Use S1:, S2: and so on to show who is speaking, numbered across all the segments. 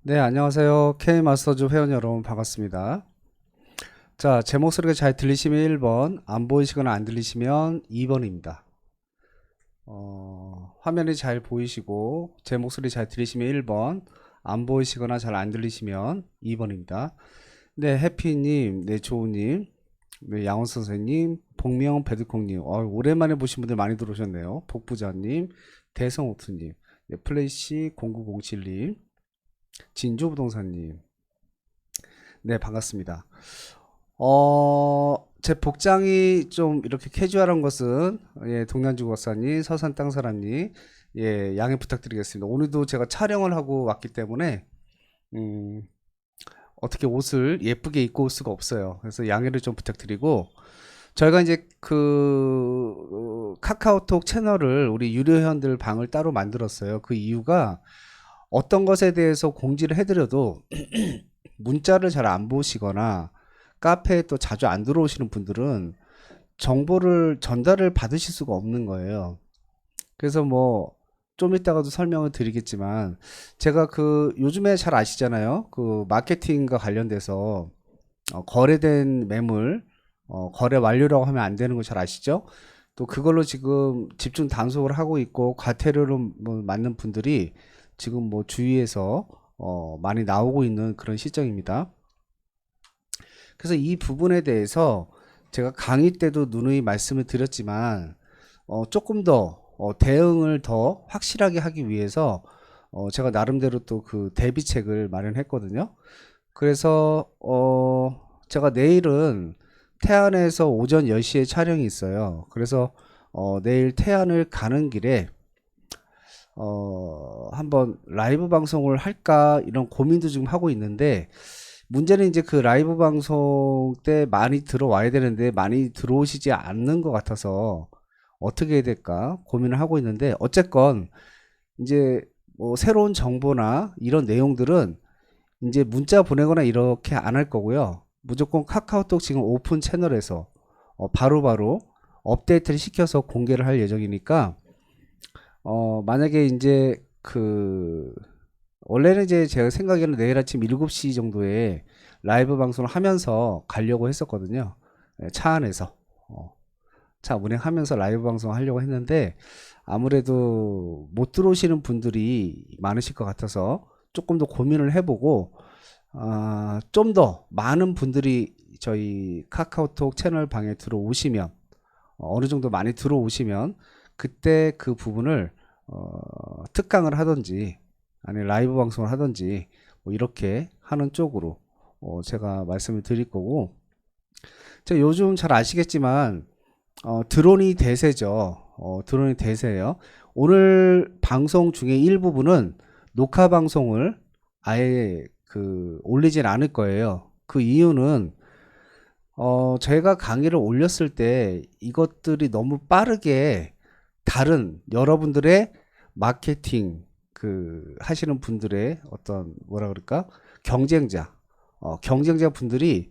S1: 네, 안녕하세요. K마스터즈 회원 여러분 반갑습니다. 자, 제 목소리가 잘 들리시면 1번, 안 보이시거나 안 들리시면 2번입니다. 화면이 잘 보이시고 제 목소리 잘 들리시면 1번, 안 보이시거나 잘 안 들리시면 2번입니다. 네, 해피님, 네, 조우님, 네, 양원 선생님, 복명 배드콩님, 오랜만에 보신 분들 많이 들어오셨네요. 복부자님, 대성오투님, 네, 플래시 0907님, 진주부동산님, 네, 반갑습니다. 제 복장이 좀 이렇게 캐주얼한 것은, 예, 동남주 박사님, 서산 땅사람님, 예, 양해 부탁드리겠습니다. 오늘도 제가 촬영을 하고 왔기 때문에, 음, 어떻게 옷을 예쁘게 입고 올 수가 없어요. 그래서 양해를 좀 부탁드리고, 저희가 이제 카카오톡 채널을 우리 유료 회원들 방을 따로 만들었어요. 그 이유가 어떤 것에 대해서 공지를 해드려도 문자를 잘 안 보시거나 카페에 또 자주 안 들어오시는 분들은 정보를 전달을 받으실 수가 없는 거예요. 그래서 뭐 좀 이따가도 설명을 드리겠지만 제가 요즘에 잘 아시잖아요. 그 마케팅과 관련돼서 거래된 매물 거래 완료라고 하면 안 되는 거 잘 아시죠? 또 그걸로 지금 집중 단속을 하고 있고 과태료를 뭐 맞는 분들이 지금 뭐 주위에서 많이 나오고 있는 그런 시점입니다. 그래서 이 부분에 대해서 제가 강의 때도 누누이 말씀을 드렸지만 조금 더 대응을 더 확실하게 하기 위해서 제가 나름대로 또 그 대비책을 마련했거든요. 그래서 제가 내일은 태안에서 오전 10시에 촬영이 있어요. 그래서 내일 태안을 가는 길에 한번 라이브 방송을 할까 이런 고민도 지금 하고 있는데 문제는 이제 그 라이브 방송 때 많이 들어와야 되는데 많이 들어오시지 않는 것 같아서 어떻게 해야 될까 고민을 하고 있는데 어쨌건 이제 뭐 새로운 정보나 이런 내용들은 이제 문자 보내거나 이렇게 안 할 거고요. 무조건 카카오톡 지금 오픈 채널에서 바로바로 업데이트를 시켜서 공개를 할 예정이니까 만약에 이제 원래는 이제 제가 생각에는 내일 아침 7시 정도에 라이브 방송을 하면서 가려고 했었거든요. 예, 차 안에서. 차 운행하면서 라이브 방송 하려고 했는데 아무래도 못 들어오시는 분들이 많으실 것 같아서 조금 더 고민을 해보고 좀 더 많은 분들이 저희 카카오톡 채널 방에 들어오시면 어느 정도 많이 들어오시면 그때 그 부분을 특강을 하든지 아니 라이브 방송을 하든지 뭐 이렇게 하는 쪽으로 제가 말씀을 드릴 거고 제가 요즘 잘 아시겠지만 드론이 대세죠. 드론이 대세예요. 오늘 방송 중에 일부분은 녹화 방송을 아예 올리진 않을 거예요. 그 이유는 제가 강의를 올렸을 때 이것들이 너무 빠르게 다른 여러분들의 마케팅 하시는 분들의 어떤 뭐라 그럴까 경쟁자 경쟁자 분들이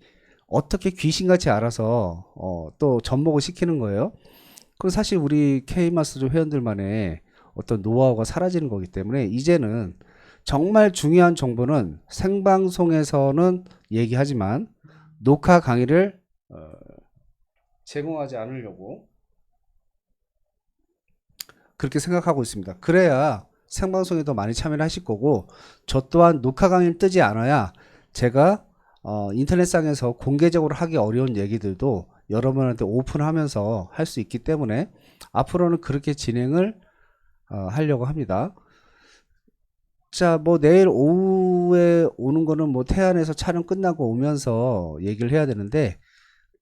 S1: 어떻게 귀신같이 알아서 또 접목을 시키는 거예요. 그럼 사실 우리 K마스터 회원들만의 어떤 노하우가 사라지는 거기 때문에 이제는 정말 중요한 정보는 생방송에서는 얘기하지만 녹화 강의를 제공하지 않으려고 그렇게 생각하고 있습니다. 그래야 생방송에 더 많이 참여를 하실 거고 저 또한 녹화 강의를 뜨지 않아야 제가 인터넷상에서 공개적으로 하기 어려운 얘기들도 여러분한테 오픈하면서 할 수 있기 때문에 앞으로는 그렇게 진행을 하려고 합니다. 자, 뭐 내일 오후에 오는 거는 뭐 태안에서 촬영 끝나고 오면서 얘기를 해야 되는데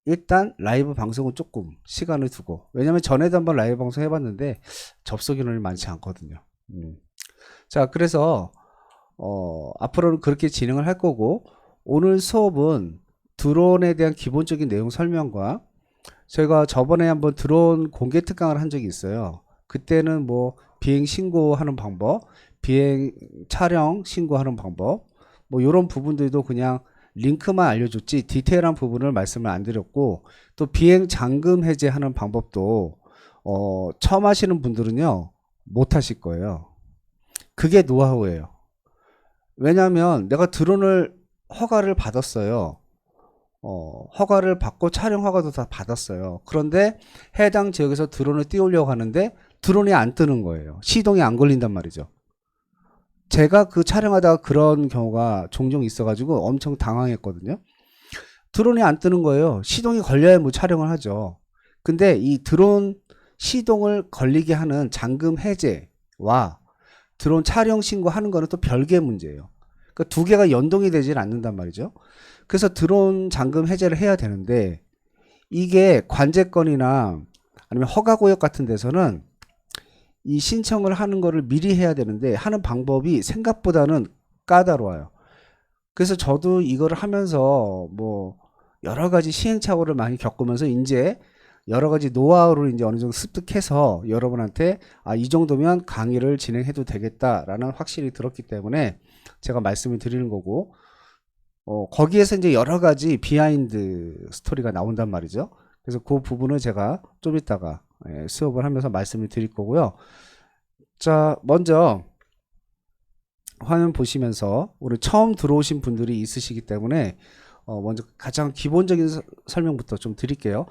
S1: 일단 라이브 방송은 조금 시간을 두고 왜냐면 전에도 한번 라이브 방송 해봤는데 접속 인원이 많지 않거든요. 자, 그래서 앞으로는 그렇게 진행을 할 거고 오늘 수업은 드론에 대한 기본적인 내용 설명과 저희가 저번에 한번 드론 공개 특강을 한 적이 있어요. 그때는 뭐 비행 신고하는 방법, 비행 촬영 신고하는 방법, 뭐 이런 부분들도 그냥 링크만 알려줬지 디테일한 부분을 말씀을 안 드렸고 또 비행 잠금 해제하는 방법도 처음 하시는 분들은요 못 하실 거예요. 그게 노하우예요. 왜냐하면 내가 드론을 허가를 받았어요. 허가를 받고 촬영 허가도 다 받았어요. 그런데 해당 지역에서 드론을 띄우려고 하는데 드론이 안 뜨는 거예요. 시동이 안 걸린단 말이죠. 제가 그 촬영하다가 그런 경우가 종종 있어가지고 엄청 당황했거든요. 드론이 안 뜨는 거예요. 시동이 걸려야 뭐 촬영을 하죠. 근데 이 드론 시동을 걸리게 하는 잠금 해제와 드론 촬영 신고하는 거는 또 별개의 문제예요. 그러니까 두 개가 연동이 되질 않는단 말이죠. 그래서 드론 잠금 해제를 해야 되는데 이게 관제권이나 아니면 허가구역 같은 데서는 이 신청을 하는 거를 미리 해야 되는데 하는 방법이 생각보다는 까다로워요. 그래서 저도 이거를 하면서 뭐 여러 가지 시행착오를 많이 겪으면서 이제 여러 가지 노하우를 이제 어느 정도 습득해서 여러분한테 이 정도면 강의를 진행해도 되겠다라는 확신이 들었기 때문에 제가 말씀을 드리는 거고, 거기에서 이제 여러 가지 비하인드 스토리가 나온단 말이죠. 그래서 그 부분은 제가 좀 이따가 수업을 하면서 말씀을 드릴 거고요. 자, 먼저 화면 보시면서 우리 처음 들어오신 분들이 있으시기 때문에 먼저 가장 기본적인 설명부터 좀 드릴게요.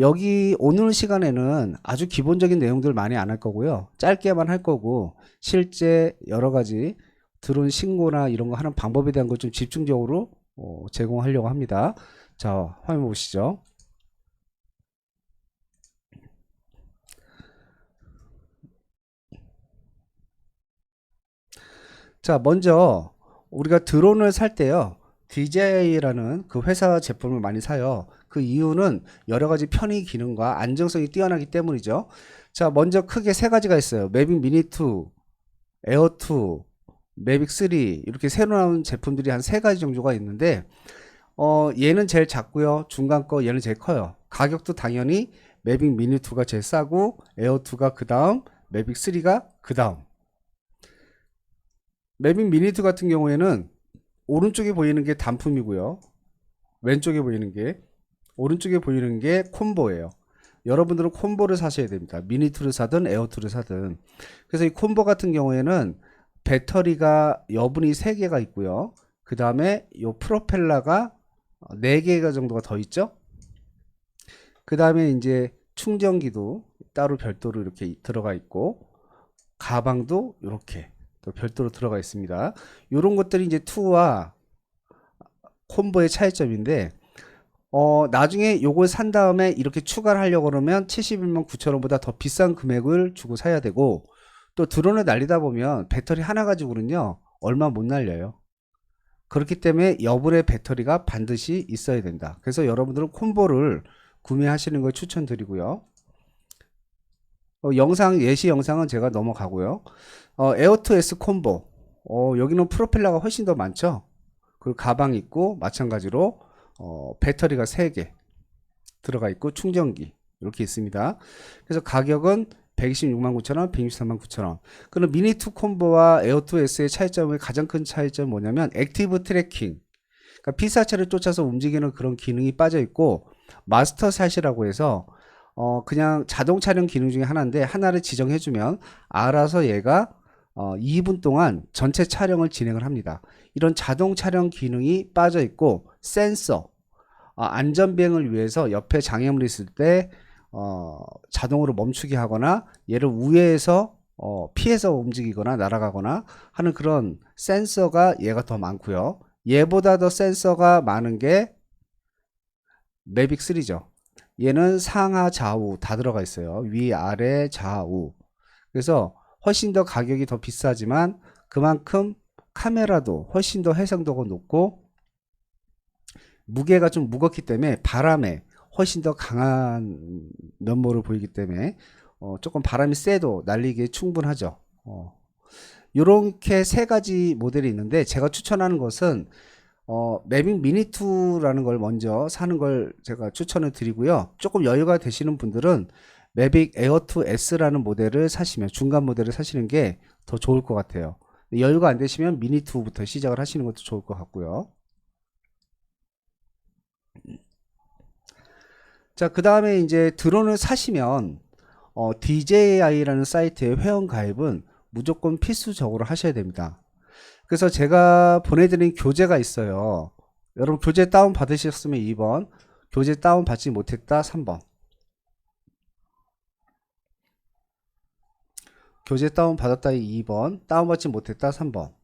S1: 여기 오늘 시간에는 아주 기본적인 내용들 많이 안 할 거고요. 짧게만 할 거고 실제 여러 가지 드론 신고나 이런 거 하는 방법에 대한 걸 좀 집중적으로 제공하려고 합니다. 자, 화면 보시죠. 자, 먼저 우리가 드론을 살 때요. DJI라는 그 회사 제품을 많이 사요. 그 이유는 여러 가지 편의 기능과 안정성이 뛰어나기 때문이죠. 자, 먼저 크게 세 가지가 있어요. 매빅 미니 2, 에어 2, 매빅 3 이렇게 새로 나온 제품들이 한 세 가지 정도가 있는데 얘는 제일 작고요. 중간 거 얘는 제일 커요. 가격도 당연히 매빅 미니 2가 제일 싸고 에어 2가 그 다음, 매빅 3가 그 다음. 매빅 미니 2 같은 경우에는 오른쪽에 보이는 게 단품이고요. 왼쪽에 보이는 게 오른쪽에 보이는 게 콤보예요. 여러분들은 콤보를 사셔야 됩니다. 미니2를 사든 에어2를 사든. 그래서 이 콤보 같은 경우에는 배터리가 여분이 3개가 있고요. 그 다음에 이 프로펠러가 4개가 정도가 더 있죠. 그 다음에 이제 충전기도 따로 별도로 이렇게 들어가 있고 가방도 이렇게 또 별도로 들어가 있습니다. 이런 것들이 이제 2와 콤보의 차이점인데 나중에 요걸 산 다음에 이렇게 추가를 하려고 그러면 71만 9천 원보다 더 비싼 금액을 주고 사야 되고, 또 드론을 날리다 보면 배터리 하나 가지고는요 얼마 못 날려요. 그렇기 때문에 여분의 배터리가 반드시 있어야 된다. 그래서 여러분들은 콤보를 구매하시는 걸 추천드리고요. 영상 예시 영상은 제가 넘어가고요. 에어2S 콤보, 여기는 프로펠러가 훨씬 더 많죠. 그리고 가방 있고 마찬가지로 배터리가 3개 들어가 있고 충전기 이렇게 있습니다. 그래서 가격은 126만 9천원, 163만 9천원. 그럼 미니2 콤보와 에어2S의 차이점의 가장 큰 차이점은 뭐냐면 액티브 트래킹, 그러니까 피사체를 쫓아서 움직이는 그런 기능이 빠져 있고, 마스터 샷이라고 해서 그냥 자동 촬영 기능 중에 하나인데 하나를 지정해주면 알아서 얘가 2분 동안 전체 촬영을 진행을 합니다. 이런 자동 촬영 기능이 빠져 있고, 센서, 안전비행을 위해서 옆에 장애물이 있을 때 자동으로 멈추게 하거나 얘를 우회해서 피해서 움직이거나 날아가거나 하는 그런 센서가 얘가 더 많고요. 얘보다 더 센서가 많은 게 매빅 3죠. 얘는 상하 좌우 다 들어가 있어요. 위 아래 좌우. 그래서 훨씬 더 가격이 더 비싸지만 그만큼 카메라도 훨씬 더 해상도가 높고 무게가 좀 무겁기 때문에 바람에 훨씬 더 강한 면모를 보이기 때문에 조금 바람이 세도 날리기에 충분하죠. 요렇게 세 가지 모델이 있는데 제가 추천하는 것은 매빅 미니2라는 걸 먼저 사는 걸 제가 추천을 드리고요. 조금 여유가 되시는 분들은 매빅 에어2S라는 모델을 사시면, 중간 모델을 사시는 게 더 좋을 것 같아요. 여유가 안 되시면 미니2부터 시작을 하시는 것도 좋을 것 같고요. 자, 그 다음에 이제 드론을 사시면 DJI라는 사이트의 회원 가입은 무조건 필수적으로 하셔야 됩니다. 그래서 제가 보내드린 교재가 있어요. 여러분 교재 다운 받으셨으면 2번, 교재 다운 받지 못했다 3번. 교재 다운 받았다 2번, 다운 받지 못했다 3번.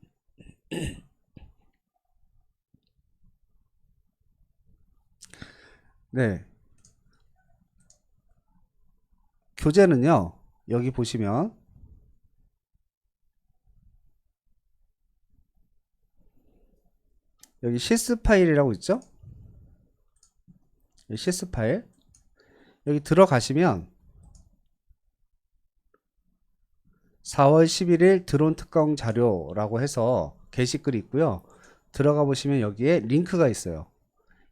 S1: 네. 교재는요, 여기 보시면 여기 시스 파일이라고 있죠? 시스 파일. 여기 들어가시면 4월 11일 드론 특강 자료라고 해서 게시글이 있고요. 들어가 보시면 여기에 링크가 있어요.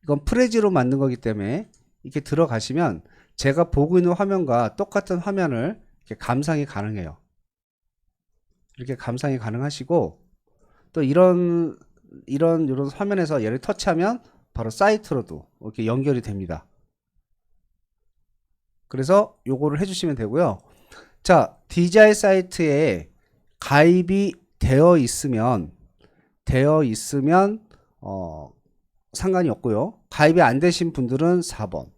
S1: 이건 프레지로 만든 거기 때문에 이렇게 들어가시면 제가 보고 있는 화면과 똑같은 화면을 이렇게 감상이 가능해요. 이렇게 감상이 가능하시고, 또 이런 화면에서 얘를 터치하면 바로 사이트로도 이렇게 연결이 됩니다. 그래서 요거를 해주시면 되고요. 자, DJI 사이트에 가입이 되어 있으면 상관이 없고요. 가입이 안 되신 분들은 4번.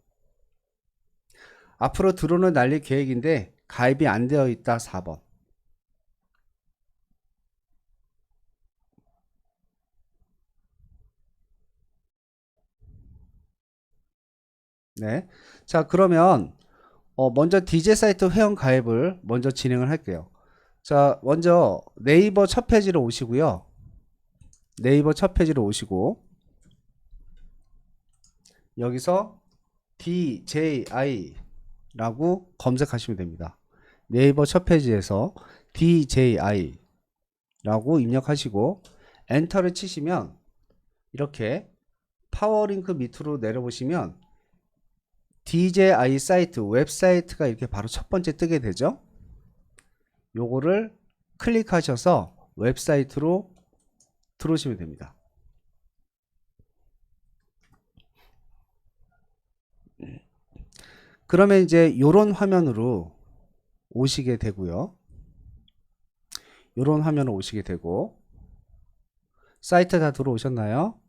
S1: 앞으로 드론을 날릴 계획인데 가입이 안 되어 있다 4번. 네. 자, 그러면 먼저 DJ 사이트 회원 가입을 먼저 진행을 할게요. 자, 먼저 네이버 첫 페이지로 오시고요. 네이버 첫 페이지로 오시고 여기서 DJI 라고 검색하시면 됩니다. 네이버 첫 페이지에서 DJI 라고 입력하시고 엔터를 치시면 이렇게 파워링크 밑으로 내려보시면 DJI 사이트 웹사이트가 이렇게 바로 첫 번째 뜨게 되죠. 요거를 클릭하셔서 웹사이트로 들어오시면 됩니다. 그러면 이제 요런 화면으로 오시게 되고요. 요런 화면으로 오시게 되고, 사이트 다 들어오셨나요?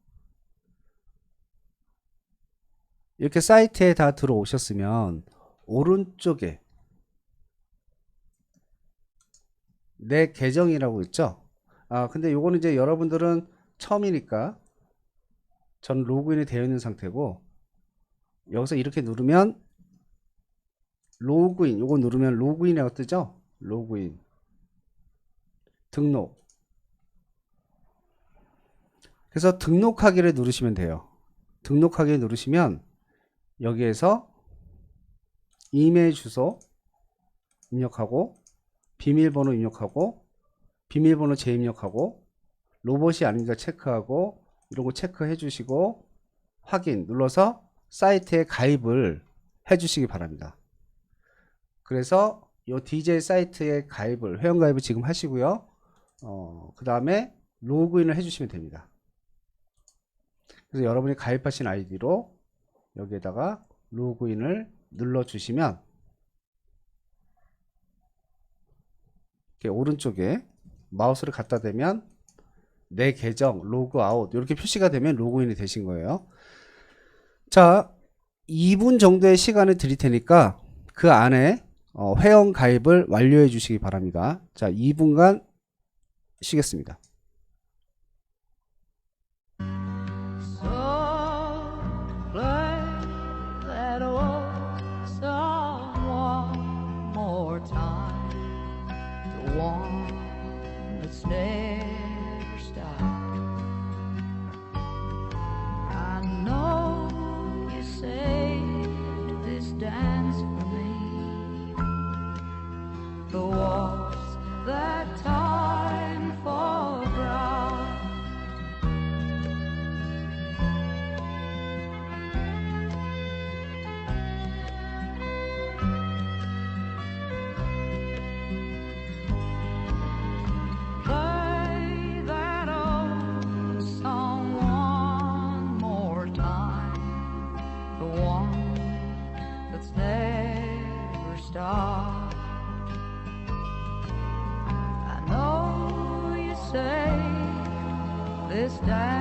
S1: 이렇게 사이트에 다 들어오셨으면 오른쪽에 내 계정이라고 있죠. 근데 요거는 이제 여러분들은 처음이니까 전 로그인이 되어 있는 상태고, 여기서 이렇게 누르면 로그인, 요거 누르면 로그인이라고 뜨죠. 로그인, 등록. 그래서 등록하기를 누르시면 돼요. 등록하기 누르시면 여기에서 이메일 주소 입력하고, 비밀번호 입력하고, 비밀번호 재입력하고, 로봇이 아닌가 체크하고, 이런 거 체크해 주시고 확인 눌러서 사이트에 가입을 해 주시기 바랍니다. 그래서 요 DJ 사이트에 가입을, 회원 가입을 지금 하시고요. 그 다음에 로그인을 해 주시면 됩니다. 그래서 여러분이 가입하신 아이디로 여기에다가 로그인을 눌러 주시면 이렇게 오른쪽에 마우스를 갖다 대면 내 계정 로그아웃 이렇게 표시가 되면 로그인이 되신 거예요. 자, 2분 정도의 시간을 드릴 테니까 그 안에 회원 가입을 완료해 주시기 바랍니다. 자, 2분간 쉬겠습니다.
S2: The waltz that time forgot.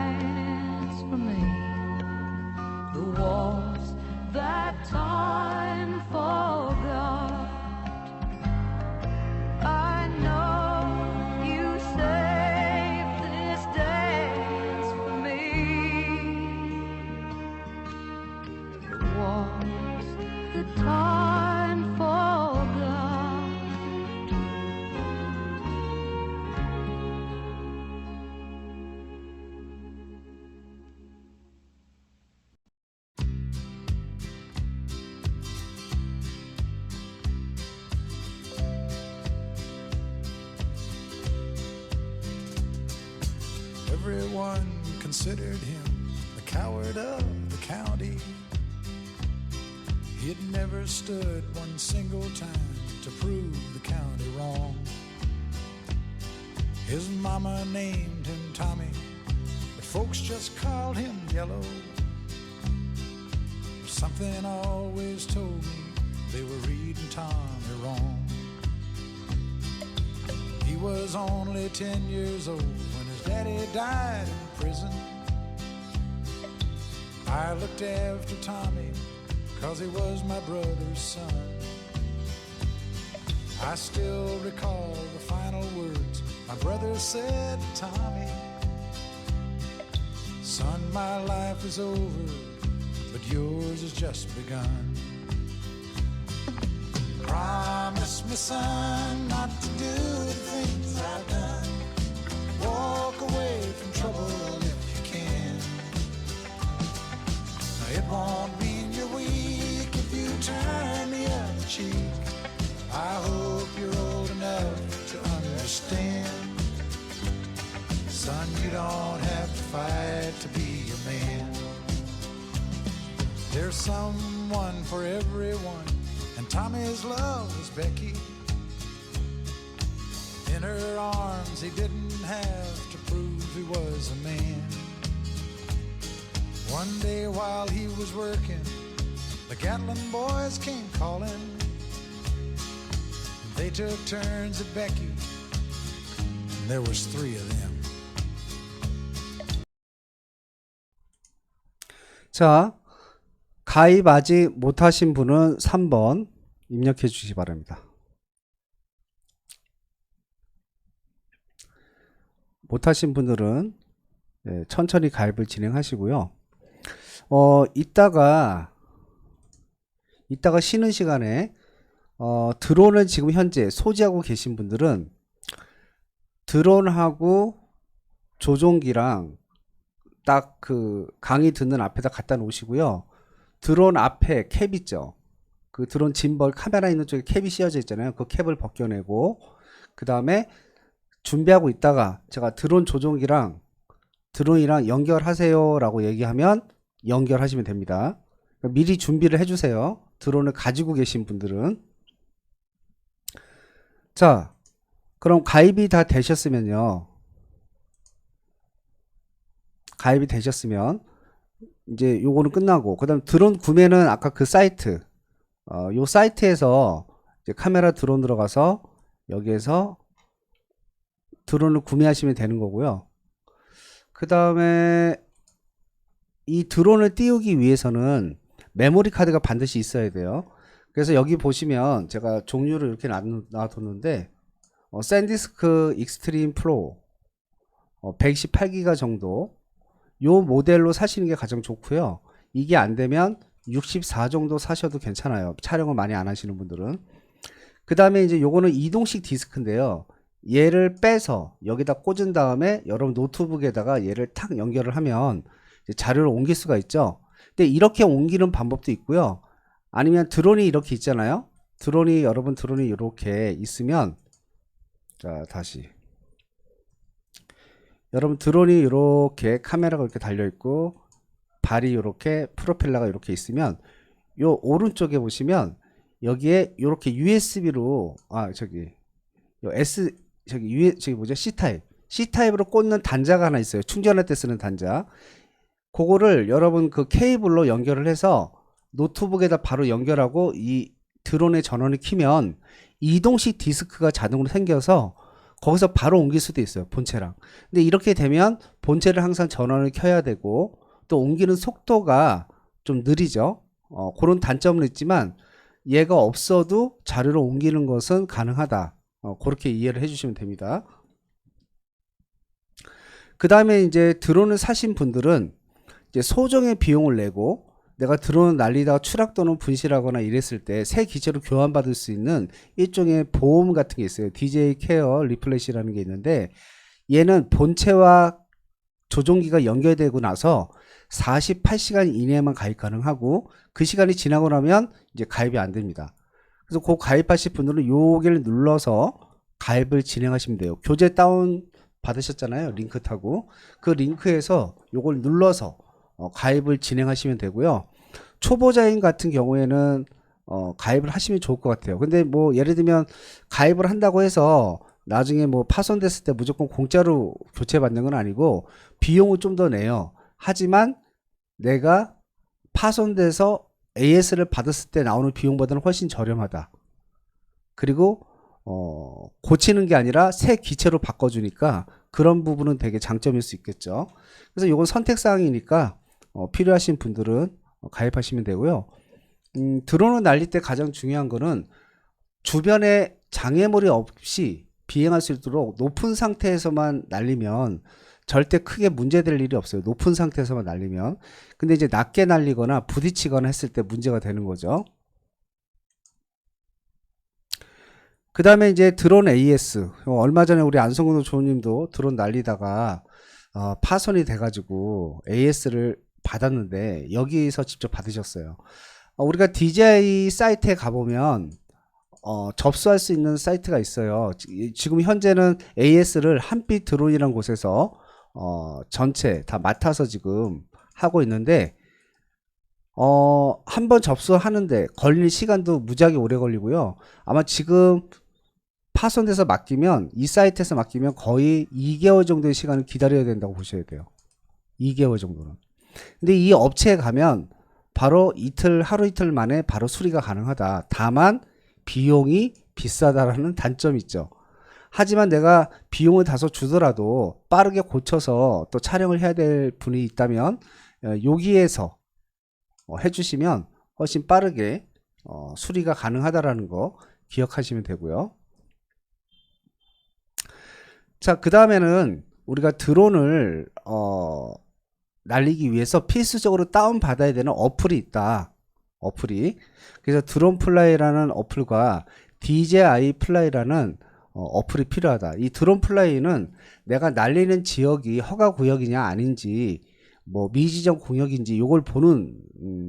S2: dance for me. The waltz that time forgot. I know you saved this dance for me. The waltz that time forgot.
S3: Everyone considered him the coward of the county. He'd never stood one single time to prove the county wrong. His mama named him Tommy, but folks just called him Yellow. Something always told me they were reading Tommy wrong. He was only 10 years old when his daddy died in prison. I looked after Tommy 'cause he was my brother's son. I still recall the final words my brother said to Tommy. Son, my life is over, but yours has just begun. Promise me, son, not to do the things I've done. Walk away from trouble if you can. It won't mean you're weak if you turn the other cheek. I hope you're old enough to understand. Son, you don't have to fight to be a man. There's someone for everyone, and Tommy's love was Becky. In her arms he didn't have to prove he was a man. One day while he was working, the Gatlin boys came calling. They took turns at Becky, and there was 3 of them.
S1: 자, 가입 아직 못하신 분은 3번 입력해 주시기 바랍니다. 못하신 분들은 천천히 가입을 진행하시고요. 이따가 쉬는 시간에 드론을 지금 현재 소지하고 계신 분들은 드론하고 조종기랑 딱 그 강의 듣는 앞에다 갖다 놓으시고요. 드론 앞에 캡 있죠. 그 드론 짐벌 카메라 있는 쪽에 캡이 씌워져 있잖아요. 그 캡을 벗겨내고 그 다음에 준비하고 있다가 제가 드론 조종기랑 드론이랑 연결하세요 라고 얘기하면 연결하시면 됩니다. 미리 준비를 해주세요. 드론을 가지고 계신 분들은. 자, 그럼 가입이 다 되셨으면요. 가입이 되셨으면 이제 요거는 끝나고 그 다음 드론 구매는 아까 그 사이트 요 사이트에서 이제 카메라 드론 들어가서 여기에서 드론을 구매하시면 되는 거고요. 그 다음에 이 드론을 띄우기 위해서는 메모리 카드가 반드시 있어야 돼요. 그래서 여기 보시면 제가 종류를 이렇게 놔뒀는데 샌디스크 익스트림 프로 128기가 정도 요 모델로 사시는 게 가장 좋고요. 이게 안 되면 64 정도 사셔도 괜찮아요. 촬영을 많이 안 하시는 분들은. 그 다음에 이제 요거는 이동식 디스크인데요. 얘를 빼서 여기다 꽂은 다음에 여러분 노트북에다가 얘를 탁 연결을 하면 이제 자료를 옮길 수가 있죠. 근데 이렇게 옮기는 방법도 있고요. 아니면 드론이 이렇게 있잖아요. 여러분 드론이 이렇게 있으면 자 다시 여러분 드론이 이렇게 카메라가 이렇게 달려 있고 발이 이렇게 프로펠러가 이렇게 있으면 요 오른쪽에 보시면 여기에 이렇게 USB로 C타입으로 꽂는 단자가 하나 있어요. 충전할 때 쓰는 단자. 그거를 여러분 그 케이블로 연결을 해서 노트북에다 바로 연결하고 이 드론의 전원을 키면 이동식 디스크가 자동으로 생겨서 거기서 바로 옮길 수도 있어요. 본체랑. 근데 이렇게 되면 본체를 항상 전원을 켜야 되고 또 옮기는 속도가 좀 느리죠. 그런 단점은 있지만 얘가 없어도 자료를 옮기는 것은 가능하다. 그렇게 이해를 해주시면 됩니다. 그 다음에 이제 드론을 사신 분들은 이제 소정의 비용을 내고 내가 드론을 날리다가 추락 또는 분실하거나 이랬을 때 새 기체로 교환받을 수 있는 일종의 보험 같은 게 있어요. DJ 케어 리플래시라는 게 있는데 얘는 본체와 조종기가 연결되고 나서 48시간 이내에만 가입 가능하고 그 시간이 지나고 나면 이제 가입이 안 됩니다. 그래서 그 가입하실 분들은 요기를 눌러서 가입을 진행하시면 돼요. 교재 다운 받으셨잖아요. 링크 타고 그 링크에서 요걸 눌러서 가입을 진행하시면 되고요. 초보자인 같은 경우에는 가입을 하시면 좋을 것 같아요. 근데 뭐 예를 들면 가입을 한다고 해서 나중에 뭐 파손됐을 때 무조건 공짜로 교체받는 건 아니고 비용을 좀 더 내요. 하지만 내가 파손돼서 AS를 받았을 때 나오는 비용보다는 훨씬 저렴하다. 그리고 고치는 게 아니라 새 기체로 바꿔주니까 그런 부분은 되게 장점일 수 있겠죠. 그래서 이건 선택사항이니까 필요하신 분들은 가입하시면 되고요. 드론을 날릴 때 가장 중요한 거는 주변에 장애물이 없이 비행할 수 있도록 높은 상태에서만 날리면 절대 크게 문제될 일이 없어요. 높은 상태에서만 날리면. 근데 이제 낮게 날리거나 부딪히거나 했을 때 문제가 되는 거죠. 그 다음에 이제 드론 AS. 얼마 전에 우리 안성근호 조님도 드론 날리다가 파손이 돼가지고 AS를 받았는데 여기서 직접 받으셨어요. 우리가 DJI 사이트에 가보면 접수할 수 있는 사이트가 있어요. 지금 현재는 AS를 한빛 드론이라는 곳에서 전체 다 맡아서 지금 하고 있는데 한번 접수하는데 걸리는 시간도 무지하게 오래 걸리고요. 아마 지금 파손돼서 맡기면 이 사이트에서 맡기면 거의 2개월 정도의 시간을 기다려야 된다고 보셔야 돼요. 2개월 정도는. 근데 이 업체에 가면 바로 하루 이틀 만에 바로 수리가 가능하다. 다만 비용이 비싸다라는 단점이 있죠. 하지만 내가 비용을 다소 주더라도 빠르게 고쳐서 또 촬영을 해야 될 분이 있다면 여기에서 해주시면 훨씬 빠르게 수리가 가능하다라는 거 기억하시면 되고요. 자, 그 다음에는 우리가 드론을 날리기 위해서 필수적으로 다운받아야 되는 어플이 있다. 어플이. 그래서 드론 플라이라는 어플과 DJI 플라이라는 어플이 필요하다. 이 드론 플라이는 내가 날리는 지역이 허가 구역이냐 아닌지 뭐 미지정 공역인지 요걸 보는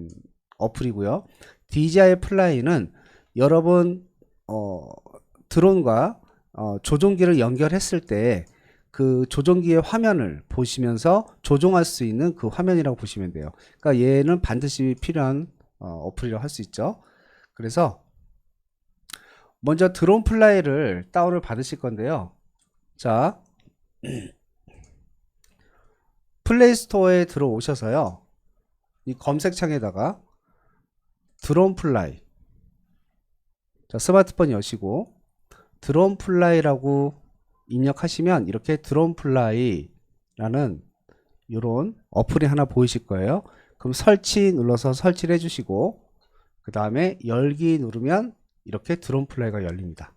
S1: 어플이고요. DJI 플라이는 여러분 드론과 조종기를 연결했을 때 그 조종기의 화면을 보시면서 조종할 수 있는 그 화면이라고 보시면 돼요. 그러니까 얘는 반드시 필요한 어플이라고 할 수 있죠. 그래서 먼저 드론 플라이를 다운을 받으실 건데요. 자, 플레이스토어에 들어오셔서요. 이 검색창에다가 드론 플라이, 자, 스마트폰 여시고 드론 플라이라고 입력하시면 이렇게 드론 플라이라는 이런 어플이 하나 보이실 거예요. 그럼 설치 눌러서 설치를 해주시고 그 다음에 열기 누르면 이렇게 드론 플라이가 열립니다.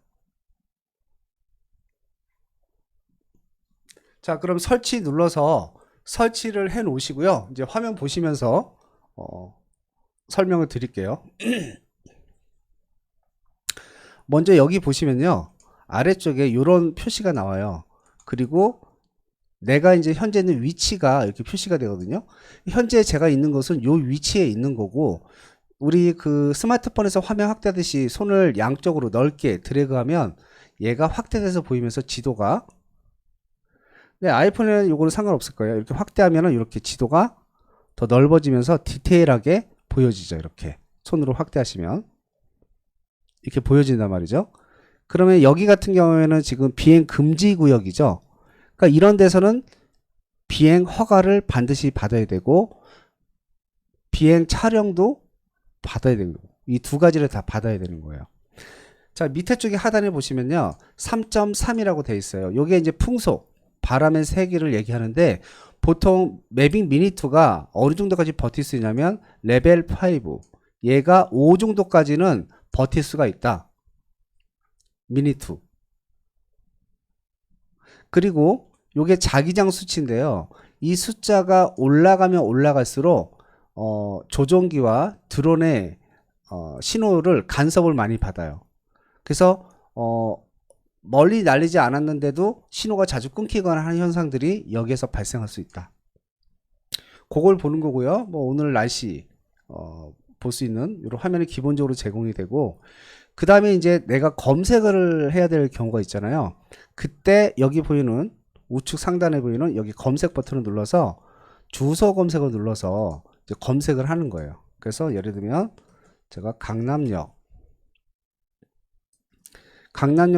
S1: 자, 그럼 설치 눌러서 설치를 해 놓으시고요. 이제 화면 보시면서 설명을 드릴게요. 먼저 여기 보시면요. 아래쪽에 이런 표시가 나와요. 그리고 내가 이제 현재 있는 위치가 이렇게 표시가 되거든요. 현재 제가 있는 것은 이 위치에 있는 거고, 우리 그 스마트폰에서 화면 확대하듯이 손을 양쪽으로 넓게 드래그하면 얘가 확대돼서 보이면서 지도가, 네, 아이폰에는 이거는 상관없을 거예요. 이렇게 확대하면은 이렇게 지도가 더 넓어지면서 디테일하게 보여지죠. 이렇게 손으로 확대하시면 이렇게 보여진단 말이죠. 그러면 여기 같은 경우에는 지금 비행 금지 구역이죠. 그러니까 이런 데서는 비행 허가를 반드시 받아야 되고 비행 촬영도 받아야 되고 이 두 가지를 다 받아야 되는 거예요. 자, 밑에 쪽에 하단에 보시면요. 3.3이라고 돼 있어요. 요게 이제 풍속, 바람의 세기를 얘기하는데 보통 매빅 미니2가 어느 정도까지 버틸 수 있냐면 레벨 5. 얘가 5 정도까지는 버틸 수가 있다. 미니2. 그리고 요게 자기장 수치인데요. 이 숫자가 올라가면 올라갈수록 조종기와 드론의 신호를 간섭을 많이 받아요. 그래서 멀리 날리지 않았는데도 신호가 자주 끊기거나 하는 현상들이 여기에서 발생할 수 있다. 그걸 보는 거고요. 뭐 오늘 날씨 볼 수 있는 이런 화면이 기본적으로 제공이 되고, 그 다음에 이제 내가 검색을 해야 될 경우가 있잖아요. 그때 여기 보이는 우측 상단에 보이는 여기 검색 버튼을 눌러서 주소 검색을 눌러서 이제 검색을 하는 거예요. 그래서 예를 들면 제가 강남역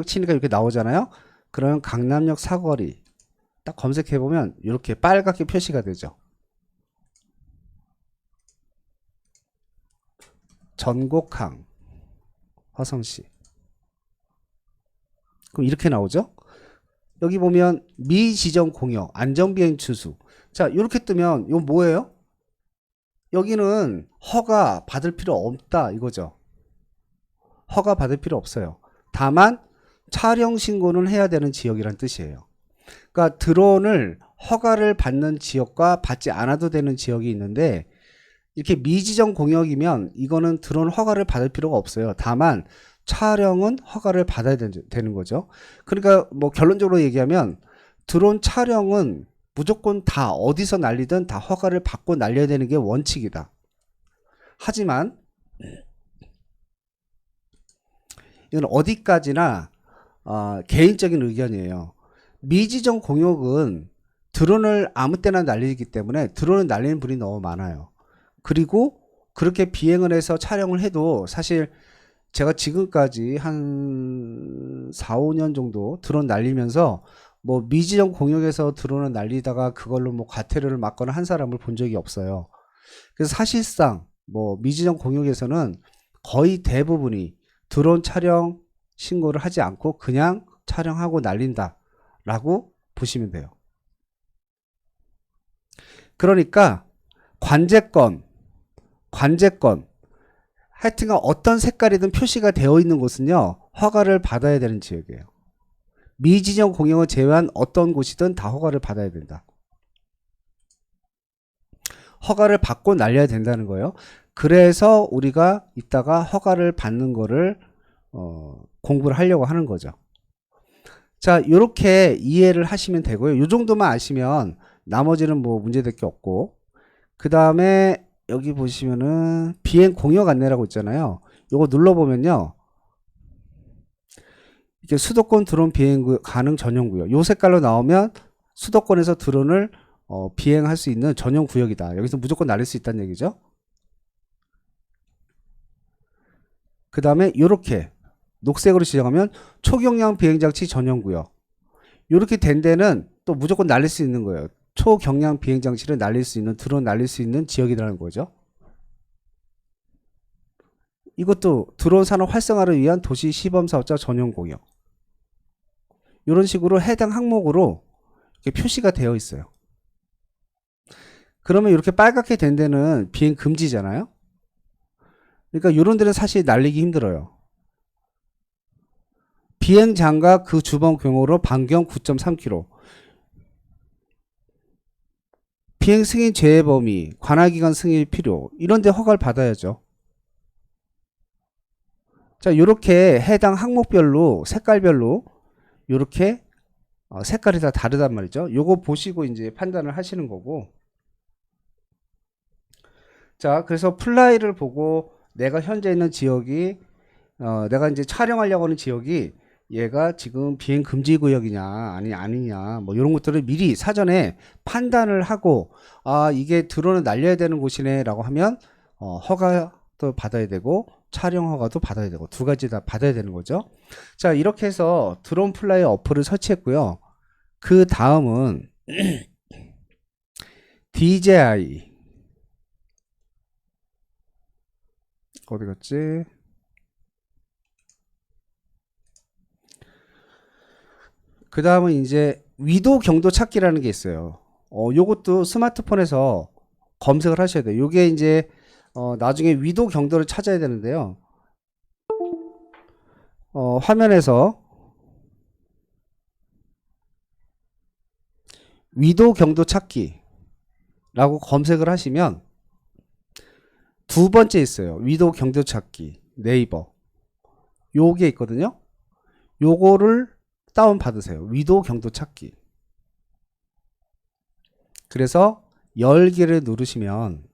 S1: 치니까 이렇게 나오잖아요. 그러면 강남역 사거리 딱 검색해 보면 이렇게 빨갛게 표시가 되죠. 전곡항 화성시. 그럼 이렇게 나오죠. 여기 보면 미지정 공역 안전비행 추수. 자, 이렇게 뜨면 이건 뭐예요? 여기는 허가 받을 필요 없다 이거죠. 허가 받을 필요 없어요. 다만 촬영 신고는 해야 되는 지역이란 뜻이에요. 그러니까 드론을 허가를 받는 지역과 받지 않아도 되는 지역이 있는데, 이렇게 미지정 공역이면 이거는 드론 허가를 받을 필요가 없어요. 다만 촬영은 허가를 받아야 되는 거죠. 그러니까 뭐 결론적으로 얘기하면 드론 촬영은 무조건 다 어디서 날리든 다 허가를 받고 날려야 되는 게 원칙이다. 하지만 이건 어디까지나 개인적인 의견이에요. 미지정 공역은 드론을 아무 때나 날리기 때문에 드론을 날리는 분이 너무 많아요. 그리고 그렇게 비행을 해서 촬영을 해도 사실 제가 지금까지 한 4, 5년 정도 드론 날리면서 뭐 미지정 공역에서 드론을 날리다가 그걸로 뭐 과태료를 맞거나 한 사람을 본 적이 없어요. 그래서 사실상 뭐 미지정 공역에서는 거의 대부분이 드론 촬영 신고를 하지 않고 그냥 촬영하고 날린다 라고 보시면 돼요. 그러니까 관제권 하여튼간 어떤 색깔이든 표시가 되어 있는 곳은요 허가를 받아야 되는 지역이에요. 미지정 공역을 제외한 어떤 곳이든 다 허가를 받아야 된다. 허가를 받고 날려야 된다는 거예요. 그래서 우리가 이따가 허가를 받는 거를 공부를 하려고 하는 거죠. 자, 이렇게 이해를 하시면 되고요. 이 정도만 아시면 나머지는 뭐 문제될 게 없고, 그 다음에 여기 보시면은 비행 공역 안내라고 있잖아요. 요거 눌러보면요. 이게 수도권 드론 비행 가능 전용 구역. 요 색깔로 나오면 수도권에서 드론을 비행할 수 있는 전용 구역이다. 여기서 무조건 날릴 수 있다는 얘기죠. 그 다음에 요렇게 녹색으로 지정하면 초경량 비행장치 전용 구역. 요렇게 된 데는 또 무조건 날릴 수 있는 거예요. 초경량 비행장치를 날릴 수 있는, 드론 날릴 수 있는 지역이라는 거죠. 이것도 드론 산업 활성화를 위한 도시 시범사업자 전용 공역. 이런 식으로 해당 항목으로 이렇게 표시가 되어 있어요. 그러면 이렇게 빨갛게 된 데는 비행 금지잖아요. 그러니까 이런 데는 사실 날리기 힘들어요. 비행 장과 그 주변 경로로 반경 9.3km. 비행 승인 제외 범위, 관할기관 승인 필요, 이런 데 허가를 받아야죠. 자, 이렇게 해당 항목별로 색깔별로 이렇게 색깔이 다 다르단 말이죠. 요거 보시고 이제 판단을 하시는 거고. 자, 그래서 플라이를 보고 내가 현재 있는 지역이 내가 이제 촬영하려고 하는 지역이 얘가 지금 비행 금지 구역이냐 아니냐 뭐 이런 것들을 미리 사전에 판단을 하고, 아 이게 드론을 날려야 되는 곳이네 라고 하면 허가도 받아야 되고 촬영 허가도 받아야 되고 두 가지 다 받아야 되는 거죠. 자, 이렇게 해서 드론 플라이 어플을 설치했고요. 그 다음은 DJI 어디 갔지? 그 다음은 이제 위도 경도 찾기라는 게 있어요. 요것도 스마트폰에서 검색을 하셔야 돼요. 요게 이제 나중에 위도 경도를 찾아야 되는데요. 화면에서 위도 경도 찾기라고 검색을 하시면 두 번째 있어요. 위도 경도 찾기 네이버. 요게 있거든요. 요거를 다운 받으세요. 위도 경도 찾기. 그래서 열기를 누르시면,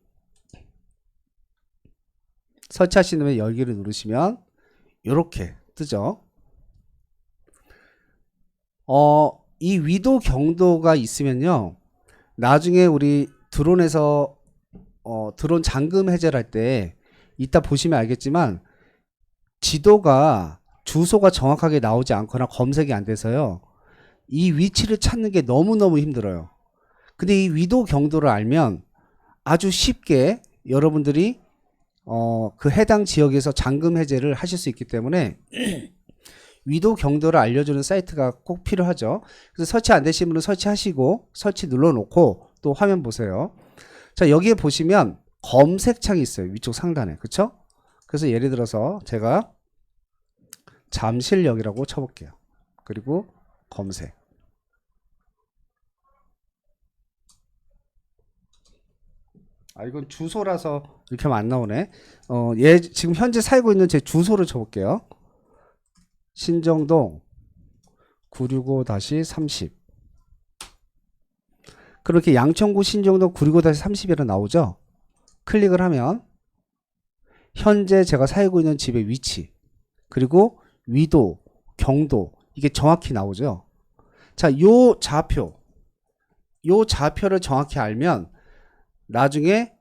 S1: 설치하신 다음에 열기를 누르시면 이렇게 뜨죠. 이 위도 경도가 있으면요, 나중에 우리 드론에서 드론 잠금 해제를 할 때 이따 보시면 알겠지만 지도가 주소가 정확하게 나오지 않거나 검색이 안 돼서요, 이 위치를 찾는 게 너무너무 힘들어요. 근데 이 위도 경도를 알면 아주 쉽게 여러분들이 그 해당 지역에서 잠금 해제를 하실 수 있기 때문에 위도 경도를 알려주는 사이트가 꼭 필요하죠. 그래서 설치 안 되신 분은 설치하시고, 설치 눌러놓고 또 화면 보세요. 자, 여기에 보시면 검색창이 있어요. 위쪽 상단에. 그쵸? 그래서 예를 들어서 제가 잠실역이라고 쳐볼게요. 그리고 검색. 이건 주소라서 이렇게 하면 안 나오네. 얘 지금 현재 살고 있는 제 주소를 쳐볼게요. 신정동 965-30. 그렇게 양천구 신정동 965-30이라 나오죠. 클릭을 하면 현재 제가 살고 있는 집의 위치, 그리고 위도, 경도, 이게 정확히 나오죠. 자, 요 좌표를 정확히 알면 나중에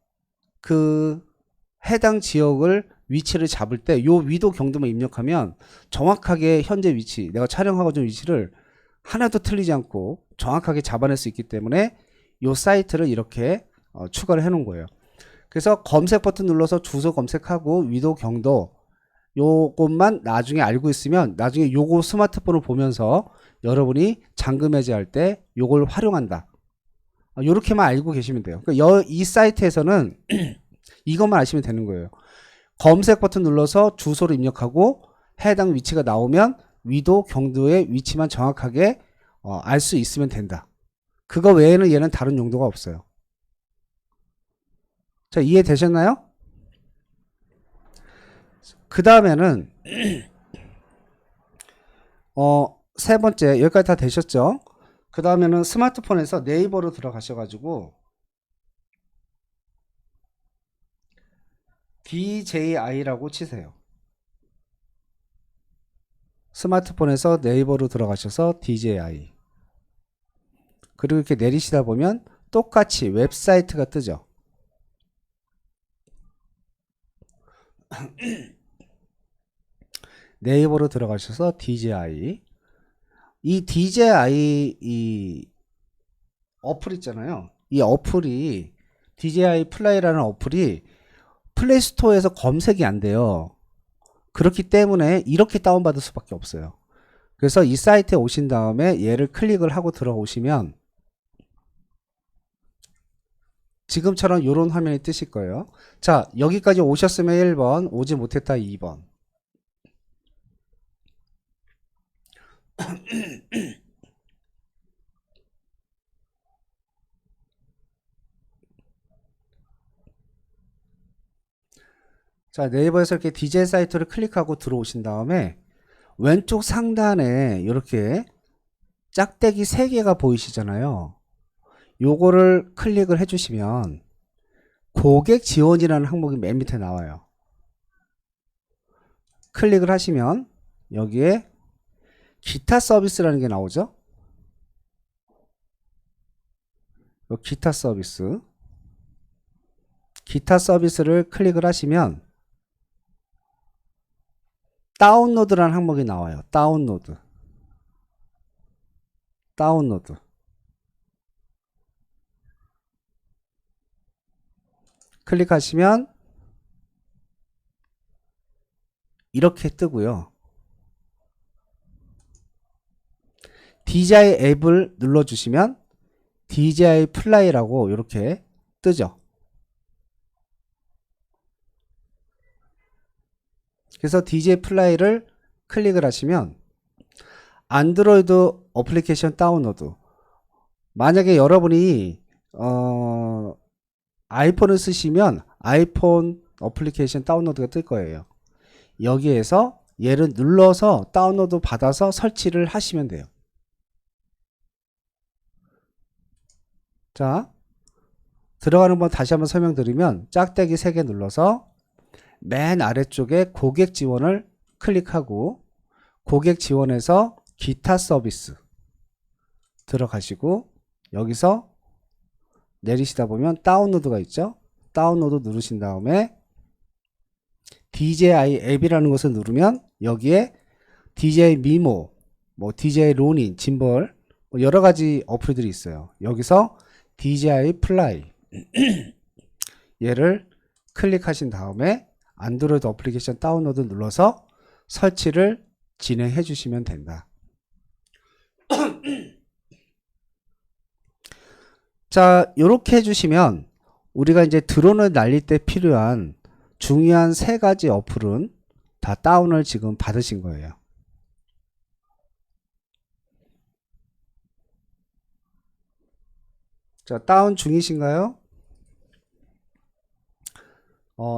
S1: 그 해당 지역을 위치를 잡을 때 요 위도 경도만 입력하면 정확하게 현재 위치, 내가 촬영하고 있는 위치를 하나도 틀리지 않고 정확하게 잡아낼 수 있기 때문에 요 사이트를 이렇게 추가를 해 놓은 거예요. 그래서 검색 버튼 눌러서 주소 검색하고 위도 경도 요것만 나중에 알고 있으면 나중에 요거 스마트폰을 보면서 여러분이 잠금 해제할 때 요걸 활용한다. 요렇게만 알고 계시면 돼요. 그러니까 이 사이트에서는 이것만 아시면 되는 거예요. 검색 버튼 눌러서 주소를 입력하고 해당 위치가 나오면 위도 경도의 위치만 정확하게 알 수 있으면 된다. 그거 외에는 얘는 다른 용도가 없어요. 자, 이해되셨나요? 그 다음에는 세 번째, 여기까지 다 되셨죠? 그 다음에는 스마트폰에서 네이버로 들어가셔가지고 DJI라고 치세요. 스마트폰에서 네이버로 들어가셔서 DJI. 그리고 이렇게 내리시다 보면 똑같이 웹사이트가 뜨죠. 네이버로 들어가셔서 DJI. 이 DJI 이 어플 있잖아요. 이 어플이 DJI 플라이라는 어플이 플레이스토어에서 검색이 안 돼요. 그렇기 때문에 이렇게 다운받을 수밖에 없어요. 그래서 이 사이트에 오신 다음에 얘를 클릭을 하고 들어오시면 지금처럼 이런 화면이 뜨실 거예요. 자, 여기까지 오셨으면 1번, 오지 못했다 2번. 자, 네이버에서 이렇게 DJ 사이트를 클릭하고 들어오신 다음에 왼쪽 상단에 이렇게 짝대기 3개가 보이시잖아요. 요거를 클릭을 해주시면 고객 지원이라는 항목이 맨 밑에 나와요. 클릭을 하시면 여기에 기타 서비스라는 게 나오죠. 기타 서비스를 클릭을 하시면 다운로드라는 항목이 나와요. 다운로드. 클릭하시면 이렇게 뜨고요. DJI 앱을 눌러주시면 DJI 플라이라고 이렇게 뜨죠. 그래서 DJI 플라이를 클릭을 하시면 안드로이드 어플리케이션 다운로드, 만약에 여러분이 아이폰을 쓰시면 아이폰 어플리케이션 다운로드가 뜰 거예요. 여기에서 얘를 눌러서 다운로드 받아서 설치를 하시면 돼요. 자, 들어가는 번 다시 한번 설명드리면 짝대기 3개 눌러서 맨 아래쪽에 고객 지원을 클릭하고 고객 지원에서 기타 서비스 들어가시고 여기서 내리시다 보면 다운로드가 있죠. 다운로드 누르신 다음에 DJI 앱이라는 것을 누르면 여기에 DJI 미모, 뭐 DJI 로닌, 짐벌 뭐 여러 가지 어플들이 있어요. 여기서 DJI 플라이 얘를 클릭하신 다음에 안드로이드 어플리케이션 다운로드 눌러서 설치를 진행해 주시면 된다. 자, 요렇게 해주시면 우리가 이제 드론을 날릴 때 필요한 중요한 3가지 어플은 다 다운을 지금 받으신 거예요. 자, 다운 중이신가요?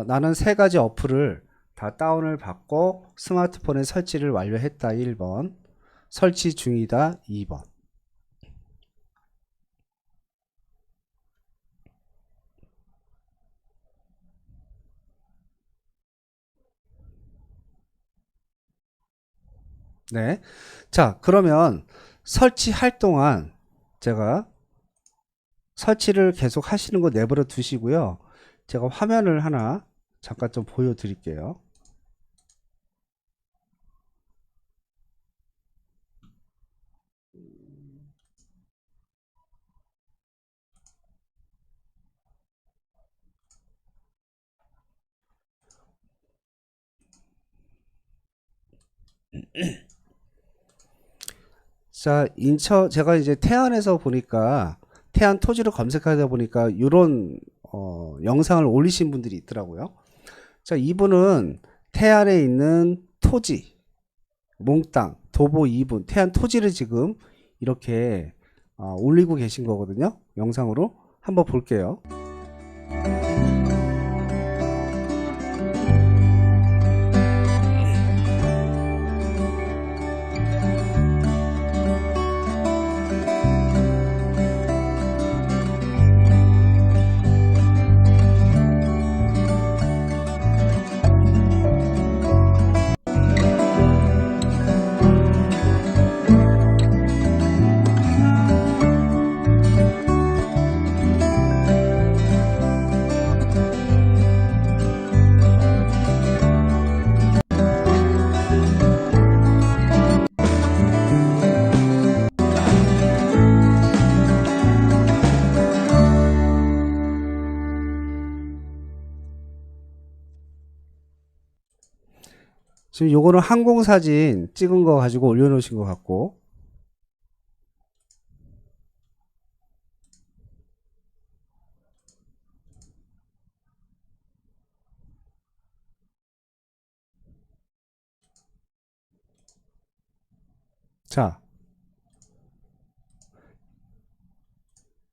S1: 나는 3가지 어플을 다 다운을 받고 스마트폰에 설치를 완료했다. 1번. 설치 중이다. 2번. 네. 자, 그러면 설치할 동안 제가 설치를 계속 하시는 거 내버려 두시고요. 제가 화면을 하나 잠깐 좀 보여드릴게요. 자, 제가 이제 태안에서 보니까 태안 토지를 검색하다 보니까 이런 영상을 올리신 분들이 있더라고요. 자, 이분은 태안에 있는 토지, 몽땅, 도보 2분, 태안 토지를 지금 이렇게 올리고 계신 거거든요. 영상으로 한번 볼게요. 지금 요거는 항공사진 찍은 거 가지고 올려놓으신 것 같고, 자,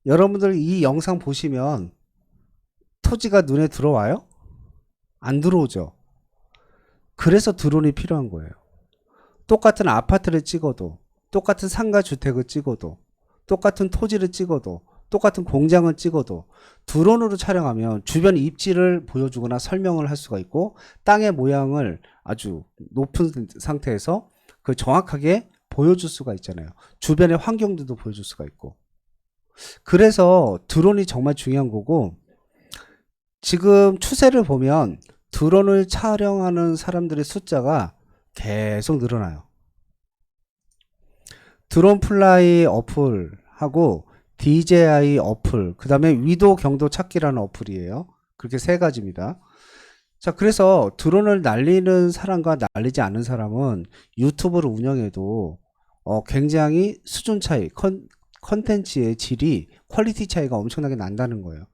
S1: 여러분들 이 영상 보시면 토지가 눈에 들어와요? 안 들어오죠? 그래서 드론이 필요한 거예요. 똑같은 아파트를 찍어도, 똑같은 상가 주택을 찍어도, 똑같은 토지를 찍어도, 똑같은 공장을 찍어도 드론으로 촬영하면 주변 입지를 보여주거나 설명을 할 수가 있고 땅의 모양을 아주 높은 상태에서 그 정확하게 보여줄 수가 있잖아요. 주변의 환경들도 보여줄 수가 있고. 그래서 드론이 정말 중요한 거고, 지금 추세를 보면 드론을 촬영하는 사람들의 숫자가 계속 늘어나요. 드론 플라이 어플하고 DJI 어플, 그 다음에 위도 경도 찾기라는 어플이에요. 그렇게 3가지입니다. 자, 그래서 드론을 날리는 사람과 날리지 않는 사람은 유튜브를 운영해도 굉장히 수준 차이, 컨텐츠의 질이 퀄리티 차이가 엄청나게 난다는 거예요.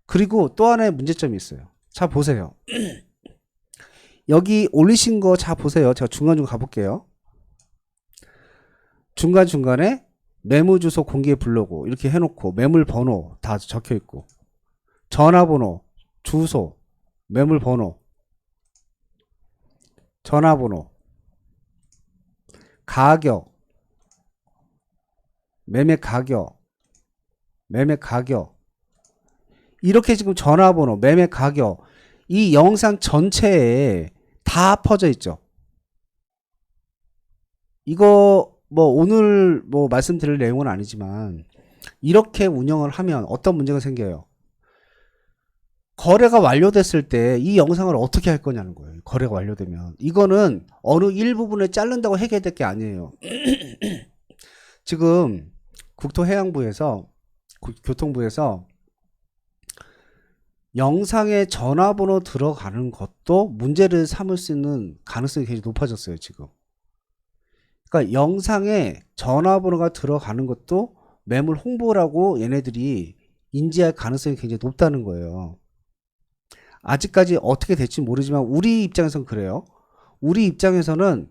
S1: 그리고 또 하나의 문제점이 있어요. 자, 보세요. 여기 올리신 거 자 보세요. 제가 중간중간 가볼게요. 중간중간에 매물 주소 공개 불러고 이렇게 해놓고 매물 번호 다 적혀 있고 전화번호, 주소, 매물 번호, 전화번호, 가격, 매매 가격, 매매 가격 이렇게 지금 전화번호, 매매 가격 이 영상 전체에 다 퍼져 있죠. 이거 뭐 오늘 뭐 말씀드릴 내용은 아니지만 이렇게 운영을 하면 어떤 문제가 생겨요. 거래가 완료됐을 때 이 영상을 어떻게 할 거냐는 거예요. 거래가 완료되면 이거는 어느 일부분에 자른다고 해결될 게 아니에요. 지금 국토해양부에서 교통부에서 영상에 전화번호 들어가는 것도 문제를 삼을 수 있는 가능성이 굉장히 높아졌어요, 지금. 그러니까 영상에 전화번호가 들어가는 것도 매물 홍보라고 얘네들이 인지할 가능성이 굉장히 높다는 거예요. 아직까지 어떻게 될지 모르지만 우리 입장에서는 그래요. 우리 입장에서는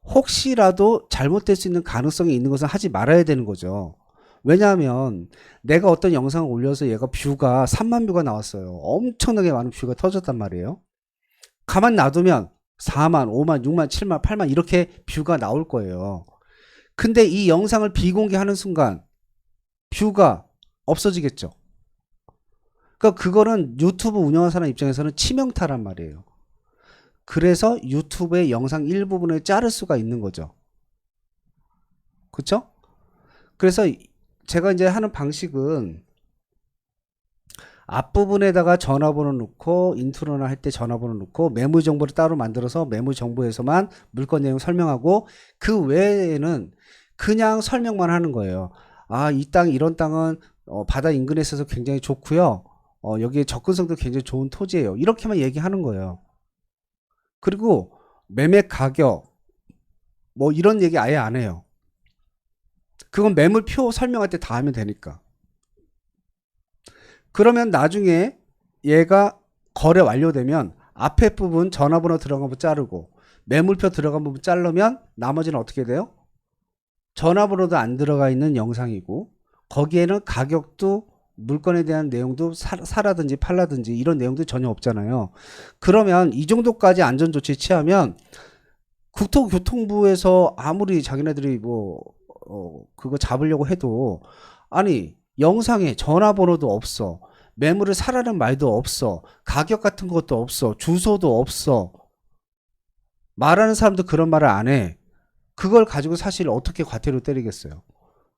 S1: 혹시라도 잘못될 수 있는 가능성이 있는 것은 하지 말아야 되는 거죠. 왜냐하면 내가 어떤 영상을 올려서 얘가 뷰가 3만 뷰가 나왔어요. 엄청나게 많은 뷰가 터졌단 말이에요. 가만 놔두면 4만, 5만, 6만, 7만, 8만 이렇게 뷰가 나올 거예요. 근데 이 영상을 비공개하는 순간 뷰가 없어지겠죠. 그러니까 그거는 유튜브 운영하는 사람 입장에서는 치명타란 말이에요. 그래서 유튜브의 영상 일부분을 자를 수가 있는 거죠. 그렇죠? 그래서 제가 이제 하는 방식은 앞부분에다가 전화번호 넣고 인트로나 할 때 전화번호 넣고 매물 정보를 따로 만들어서 매물 정보에서만 물건 내용 설명하고 그 외에는 그냥 설명만 하는 거예요. 아, 이 땅 이런 땅은 바다 인근에 있어서 굉장히 좋고요. 여기에 접근성도 굉장히 좋은 토지예요. 이렇게만 얘기하는 거예요. 그리고 매매 가격 뭐 이런 얘기 아예 안 해요. 그건 매물표 설명할 때 다 하면 되니까. 그러면 나중에 얘가 거래 완료되면 앞에 부분 전화번호 들어간 부분 자르고 매물표 들어간 부분 자르면 나머지는 어떻게 돼요? 전화번호도 안 들어가 있는 영상이고 거기에는 가격도 물건에 대한 내용도 사라든지 팔라든지 이런 내용도 전혀 없잖아요. 그러면 이 정도까지 안전조치 취하면 국토교통부에서 아무리 자기네들이 뭐 그거 잡으려고 해도 아니 영상에 전화번호도 없어, 매물을 사라는 말도 없어, 가격 같은 것도 없어, 주소도 없어, 말하는 사람도 그런 말을 안 해. 그걸 가지고 사실 어떻게 과태료 때리겠어요.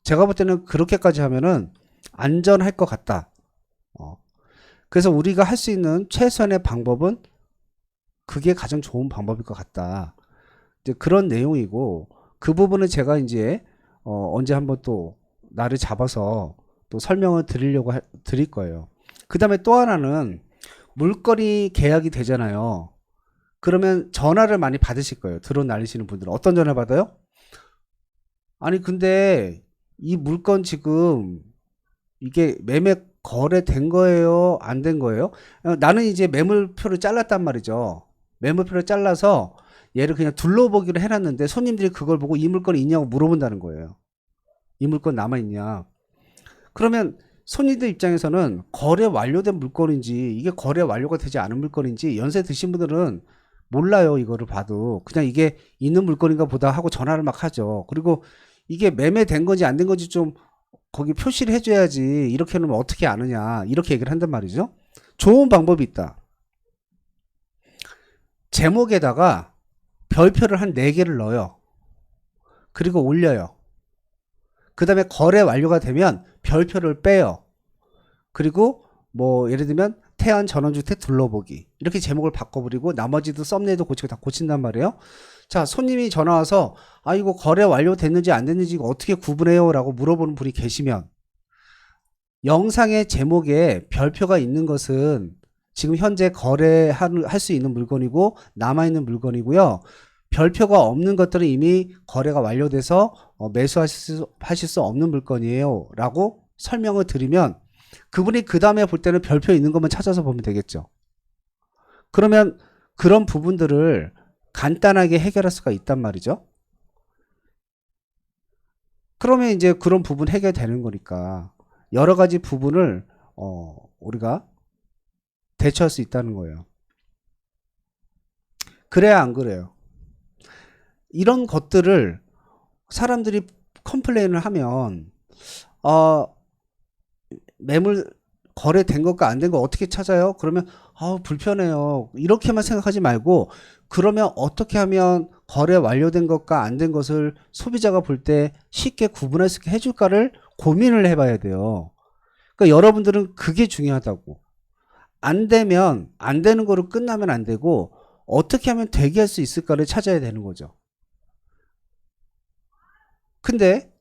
S1: 제가 볼 때는 그렇게까지 하면은 안전할 것 같다. 그래서 우리가 할 수 있는 최선의 방법은 그게 가장 좋은 방법일 것 같다. 이제 그런 내용이고 그 부분은 제가 이제 언제 한번 또 날을 잡아서 또 설명을 드릴 거예요. 그 다음에 또 하나는 물건이 계약이 되잖아요. 그러면 전화를 많이 받으실 거예요. 드론 날리시는 분들은. 어떤 전화 받아요? 아니 근데 이 물건 지금 이게 매매 거래된 거예요? 안 된 거예요? 나는 이제 매물표를 잘랐단 말이죠. 매물표를 잘라서 얘를 그냥 둘러보기로 해놨는데 손님들이 그걸 보고 이 물건이 있냐고 물어본다는 거예요. 이 물건 남아있냐. 그러면 손님들 입장에서는 거래 완료된 물건인지 이게 거래 완료가 되지 않은 물건인지 연세 드신 분들은 몰라요. 이거를 봐도 그냥 이게 있는 물건인가 보다 하고 전화를 막 하죠. 그리고 이게 매매된 건지 안 된 건지 좀 거기 표시를 해줘야지. 이렇게 해놓으면 어떻게 아느냐 이렇게 얘기를 한단 말이죠. 좋은 방법이 있다. 제목에다가 별표를 한 4개를 넣어요. 그리고 올려요. 그 다음에 거래 완료가 되면 별표를 빼요. 그리고 뭐 예를 들면 태안 전원주택 둘러보기 이렇게 제목을 바꿔버리고 나머지도 썸네일도 고치고 다 고친단 말이에요. 자, 손님이 전화 와서 아 이거 거래 완료됐는지 안 됐는지 이거 어떻게 구분해요? 라고 물어보는 분이 계시면 영상의 제목에 별표가 있는 것은 지금 현재 거래할 수 있는 물건이고 남아있는 물건이고요. 별표가 없는 것들은 이미 거래가 완료돼서 하실 수 없는 물건이에요 라고 설명을 드리면 그분이 그 다음에 볼 때는 별표 있는 것만 찾아서 보면 되겠죠. 그러면 그런 부분들을 간단하게 해결할 수가 있단 말이죠. 그러면 이제 그런 부분 해결되는 거니까 여러 가지 부분을 우리가 대처할 수 있다는 거예요. 그래야 안 그래요? 이런 것들을 사람들이 컴플레인을 하면 매물 거래된 것과 안 된 거 어떻게 찾아요? 그러면 불편해요. 이렇게만 생각하지 말고 그러면 어떻게 하면 거래 완료된 것과 안 된 것을 소비자가 볼 때 쉽게 구분할 수 있게 해줄까를 고민을 해봐야 돼요. 그러니까 여러분들은 그게 중요하다고. 안 되면 안 되는 거로 끝나면 안 되고 어떻게 하면 되게 할 수 있을까를 찾아야 되는 거죠. 근데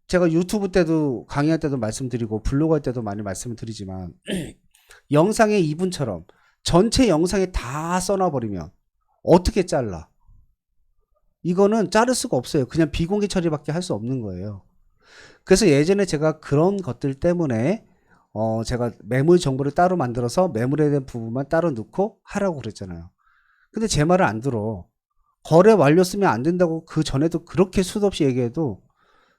S1: 제가 유튜브 때도 강의할 때도 말씀드리고 블로그 할 때도 많이 말씀을 드리지만 영상의 2분처럼 전체 영상에 다 써놔버리면 어떻게 잘라? 이거는 자를 수가 없어요. 그냥 비공개 처리밖에 할 수 없는 거예요. 그래서 예전에 제가 그런 것들 때문에 제가 매물 정보를 따로 만들어서 매물에 대한 부분만 따로 넣고 하라고 그랬잖아요. 근데 제 말을 안 들어. 거래 완료 쓰면 안 된다고 그 전에도 그렇게 수도 없이 얘기해도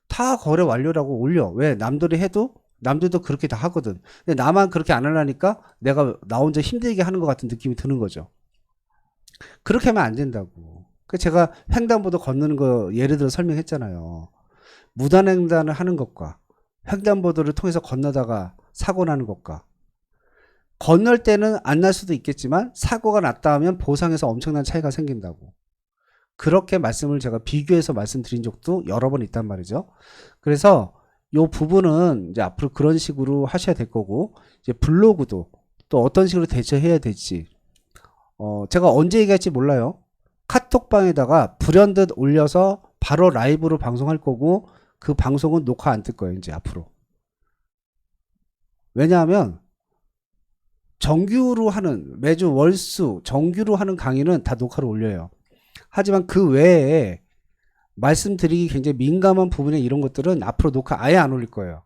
S1: 다 거래 완료라고 올려. 왜? 남들이 해도 남들도 그렇게 다 하거든. 근데 나만 그렇게 안 하려니까 내가 나 혼자 힘들게 하는 것 같은 느낌이 드는 거죠. 그렇게 하면 안 된다고. 제가 횡단보도 건너는 거 예를 들어 설명했잖아요. 무단횡단을 하는 것과 횡단보도를 통해서 건너다가 사고 나는 것과 건널 때는 안 날 수도 있겠지만 사고가 났다 하면 보상에서 엄청난 차이가 생긴다고. 그렇게 말씀을 제가 비교해서 말씀드린 적도 여러 번 있단 말이죠. 그래서 이 부분은 이제 앞으로 그런 식으로 하셔야 될 거고, 이제 블로그도 또 어떤 식으로 대처해야 될지, 제가 언제 얘기할지 몰라요. 카톡방에다가 불현듯 올려서 바로 라이브로 방송할 거고, 그 방송은 녹화 안 뜰 거예요, 이제 앞으로. 왜냐하면 정규로 하는, 매주 월수 정규로 하는 강의는 다 녹화로 올려요. 하지만 그 외에 말씀드리기 굉장히 민감한 부분에 이런 것들은 앞으로 녹화 아예 안 올릴 거예요.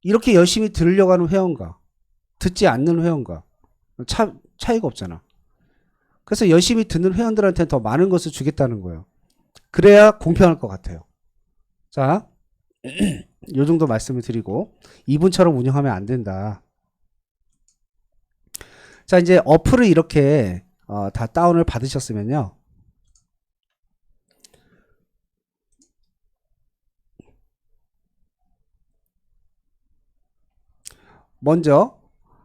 S1: 이렇게 열심히 들으려고 하는 회원과 듣지 않는 회원과 차이가 없잖아. 그래서 열심히 듣는 회원들한테는 더 많은 것을 주겠다는 거예요. 그래야 공평할 것 같아요. 자, 요 정도 말씀을 드리고 2분처럼 운영하면 안 된다. 자, 이제 어플을 이렇게 다 다운을 받으셨으면요. 먼저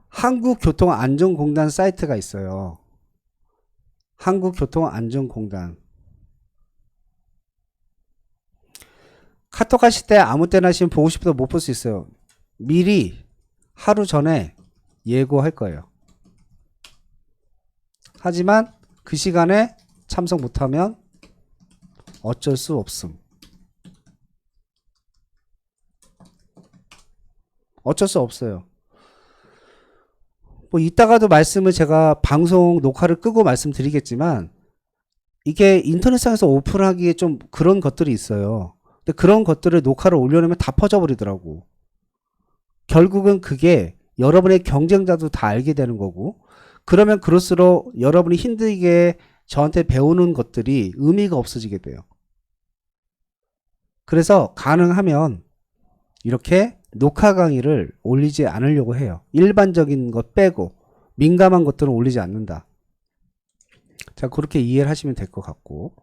S1: 한국교통안전공단 사이트가 있어요. 한국교통안전공단. 카톡 하실 때 아무 때나 하시면 보고 싶어도 못 볼 수 있어요. 미리 하루 전에 예고할 거예요. 하지만 그 시간에 참석 못하면 어쩔 수 없음. 어쩔 수 없어요. 뭐 이따가도 말씀을 제가 방송 녹화를 끄고 말씀드리겠지만 이게 인터넷상에서 오픈하기에 좀 그런 것들이 있어요. 근데 그런 것들을 녹화를 올려놓으면 다 퍼져버리더라고. 결국은 그게 여러분의 경쟁자도 다 알게 되는 거고, 그러면 그럴수록 여러분이 힘들게 저한테 배우는 것들이 의미가 없어지게 돼요. 그래서 가능하면 이렇게 녹화 강의를 올리지 않으려고 해요. 일반적인 것 빼고 민감한 것들은 올리지 않는다. 자, 그렇게 이해를 하시면 될 것 같고,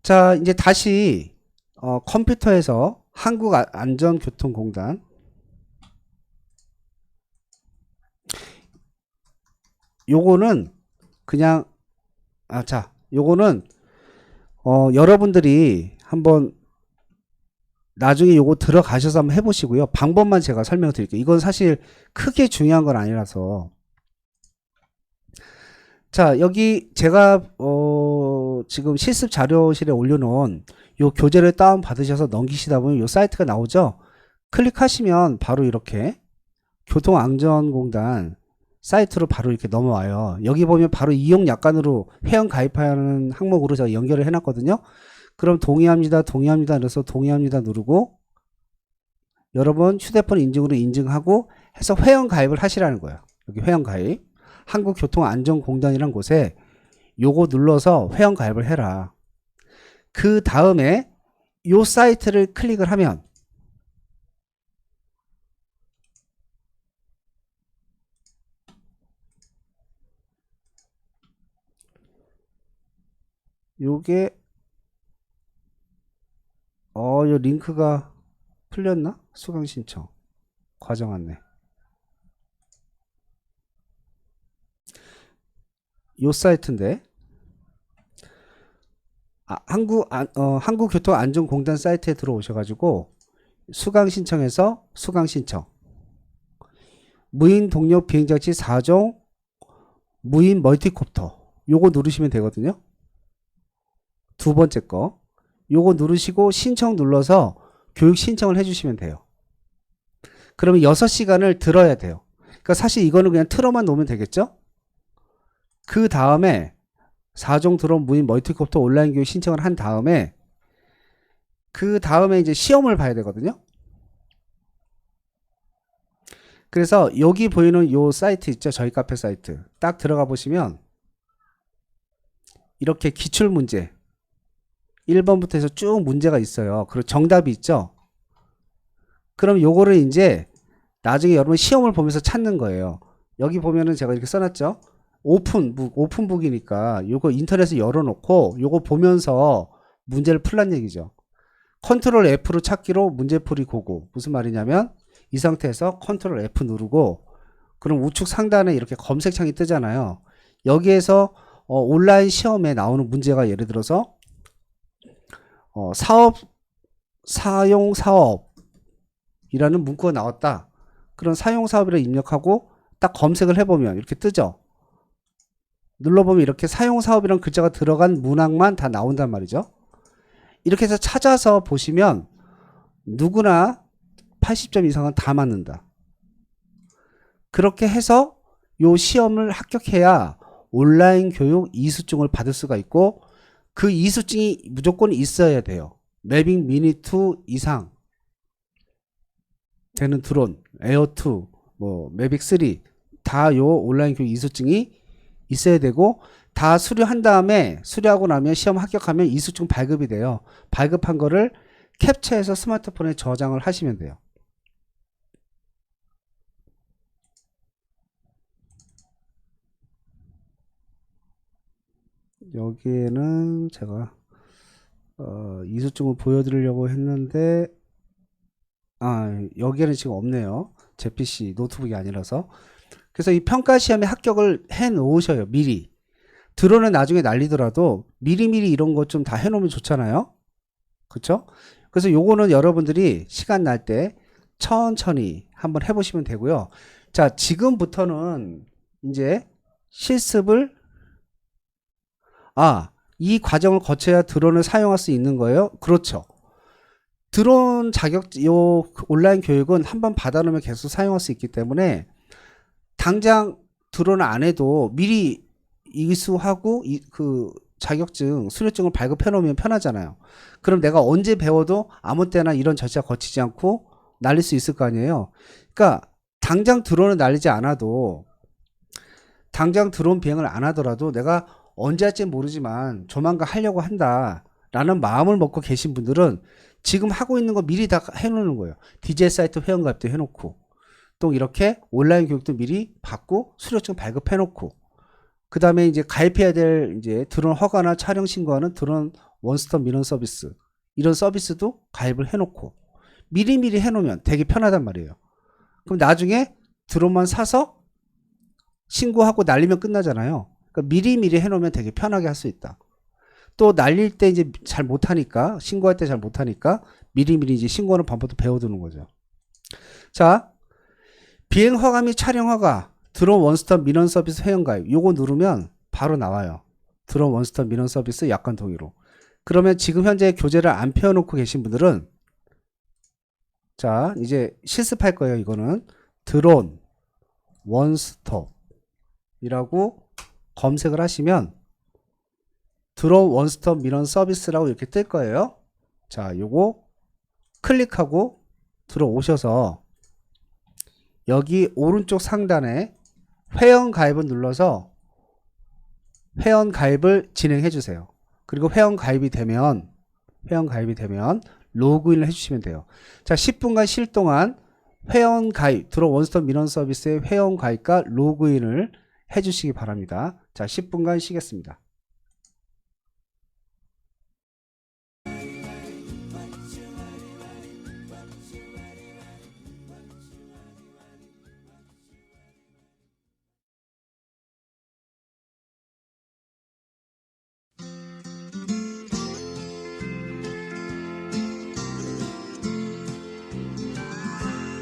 S1: 자, 이제 다시 컴퓨터에서 한국안전교통공단, 요거는 그냥 자, 요거는 여러분들이 한번 나중에 요거 들어가셔서 한번 해보시고요. 방법만 제가 설명을 드릴게요. 이건 사실 크게 중요한 건 아니라서. 자, 여기 제가 지금 실습 자료실에 올려놓은 요 교재를 다운 받으셔서 넘기시다 보면 요 사이트가 나오죠. 클릭하시면 바로 이렇게 교통안전공단 사이트로 바로 이렇게 넘어와요. 여기 보면 바로 이용 약관으로 회원 가입하는 항목으로 제가 연결을 해놨거든요. 그럼 동의합니다, 동의합니다. 그래서 동의합니다 누르고 여러분 휴대폰 인증으로 인증하고 해서 회원 가입을 하시라는 거예요. 여기 회원 가입. 한국교통안전공단이라는 곳에 요거 눌러서 회원 가입을 해라. 그 다음에 요 사이트를 클릭을 하면 요게 요 링크가 풀렸나? 수강 신청 과정 안내. 요 사이트인데 한국교통안전공단 사이트에 들어오셔가지고 수강 신청해서 수강 신청 무인 동력 비행장치 4종 무인 멀티콥터 요거 누르시면 되거든요. 두 번째 거 요거 누르시고 신청 눌러서 교육 신청을 해주시면 돼요. 그러면 6시간을 들어야 돼요. 그러니까 사실 이거는 그냥 틀어만 놓으면 되겠죠. 그 다음에 4종 드론 무인 멀티콥터 온라인 교육 신청을 한 다음에 그 다음에 이제 시험을 봐야 되거든요. 그래서 여기 보이는 요 사이트 있죠. 저희 카페 사이트 딱 들어가 보시면 이렇게 기출문제 1번부터 해서 쭉 문제가 있어요. 그리고 정답이 있죠. 그럼 요거를 이제 나중에 여러분 시험을 보면서 찾는 거예요. 여기 보면은 제가 이렇게 써놨죠. 오픈북이니까 요거 인터넷에 열어놓고 요거 보면서 문제를 풀란 얘기죠. 컨트롤 F로 찾기로 문제풀이 고고. 무슨 말이냐면 이 상태에서 컨트롤 F 누르고 그럼 우측 상단에 이렇게 검색창이 뜨잖아요. 여기에서 온라인 시험에 나오는 문제가 예를 들어서 사용 사업이라는 문구가 나왔다. 그런 사용 사업이라 입력하고 딱 검색을 해보면 이렇게 뜨죠. 눌러보면 이렇게 사용 사업이라는 글자가 들어간 문항만 다 나온단 말이죠. 이렇게 해서 찾아서 보시면 누구나 80점 이상은 다 맞는다. 그렇게 해서 요 시험을 합격해야 온라인 교육 이수증을 받을 수가 있고 그 이수증이 무조건 있어야 돼요. 매빅 미니2 이상 되는 드론, 에어2, 뭐 매빅3 다 요 온라인 교육 이수증이 있어야 되고 다 수료한 다음에 수료하고 나면 시험 합격하면 이수증 발급이 돼요. 발급한 거를 캡처해서 스마트폰에 저장을 하시면 돼요. 여기에는 제가 이수증을 보여드리려고 했는데 여기에는 지금 없네요. 제 PC 노트북이 아니라서. 그래서 이 평가시험에 합격을 해 놓으셔요. 미리. 드론은 나중에 날리더라도 미리미리 이런 것 좀 다 해놓으면 좋잖아요. 그쵸? 그래서 요거는 여러분들이 시간 날 때 천천히 한번 해보시면 되고요. 자, 지금부터는 이제 실습을 이 과정을 거쳐야 드론을 사용할 수 있는 거예요. 그렇죠. 드론 요 온라인 교육은 한번 받아놓으면 계속 사용할 수 있기 때문에 당장 드론을 안 해도 미리 이수하고 그 자격증, 수료증을 발급해 놓으면 편하잖아요. 그럼 내가 언제 배워도 아무 때나 이런 절차 거치지 않고 날릴 수 있을 거 아니에요. 그러니까 당장 드론을 날리지 않아도 당장 드론 비행을 안 하더라도 내가 언제 할지 모르지만 조만간 하려고 한다라는 마음을 먹고 계신 분들은 지금 하고 있는 거 미리 다 해놓는 거예요. DJI 사이트 회원가입도 해놓고 또 이렇게 온라인 교육도 미리 받고 수료증 발급해놓고 그 다음에 이제 가입해야 될 이제 드론 허가나 촬영 신고하는 드론 원스톱 민원 서비스 이런 서비스도 가입을 해놓고 미리미리 해놓으면 되게 편하단 말이에요. 그럼 나중에 드론만 사서 신고하고 날리면 끝나잖아요. 그러니까 미리미리 해놓으면 되게 편하게 할 수 있다. 또 날릴 때 이제 잘 못하니까 신고할 때 잘 못하니까 미리미리 이제 신고하는 방법도 배워두는 거죠. 자, 비행 허가 및 촬영 허가 드론 원스톱 민원 서비스 회원가입 요거 누르면 바로 나와요. 드론 원스톱 민원 서비스 약관 동의로. 그러면 지금 현재 교재를 안 펴놓고 계신 분들은 자 이제 실습할 거예요. 이거는 드론 원스톱 이라고 검색을 하시면 드롭 원스톱 민원 서비스라고 이렇게 뜰 거예요. 자, 요거 클릭하고 들어오셔서 여기 오른쪽 상단에 회원 가입을 눌러서 회원 가입을 진행해 주세요. 그리고 회원 가입이 되면 로그인을 해주시면 돼요. 자, 10분간 쉴 동안 회원 가입, 드롭 원스톱 민원 서비스의 회원 가입과 로그인을 해주시기 바랍니다. 자, 10분간 쉬겠습니다.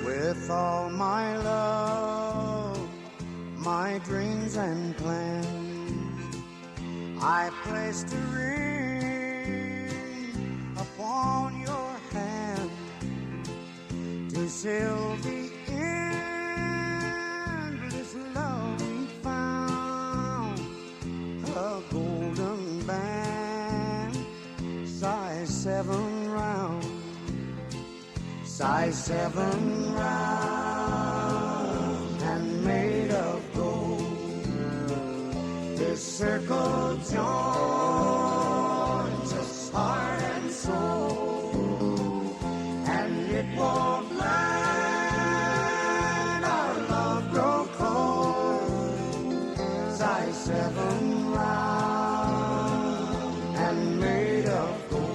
S3: With all my love, my dreams and plans, I placed a ring upon your hand to seal the endless love we found, a golden band, size 7 round. Size 7 round and made of gold. This circle joins us heart and soul, and it won't let our love grow cold. Size 7 round and made of gold.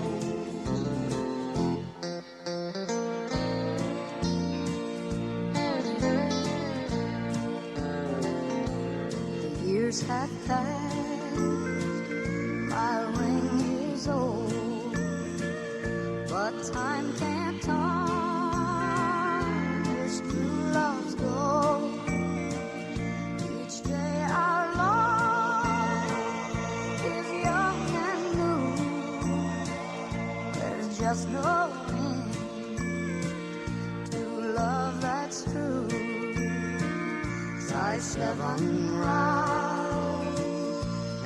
S2: Years have passed, my ring is old, but time can't turn this true love's gold. Each day our love is young and new. There's just no end to love that's true. Size 7 round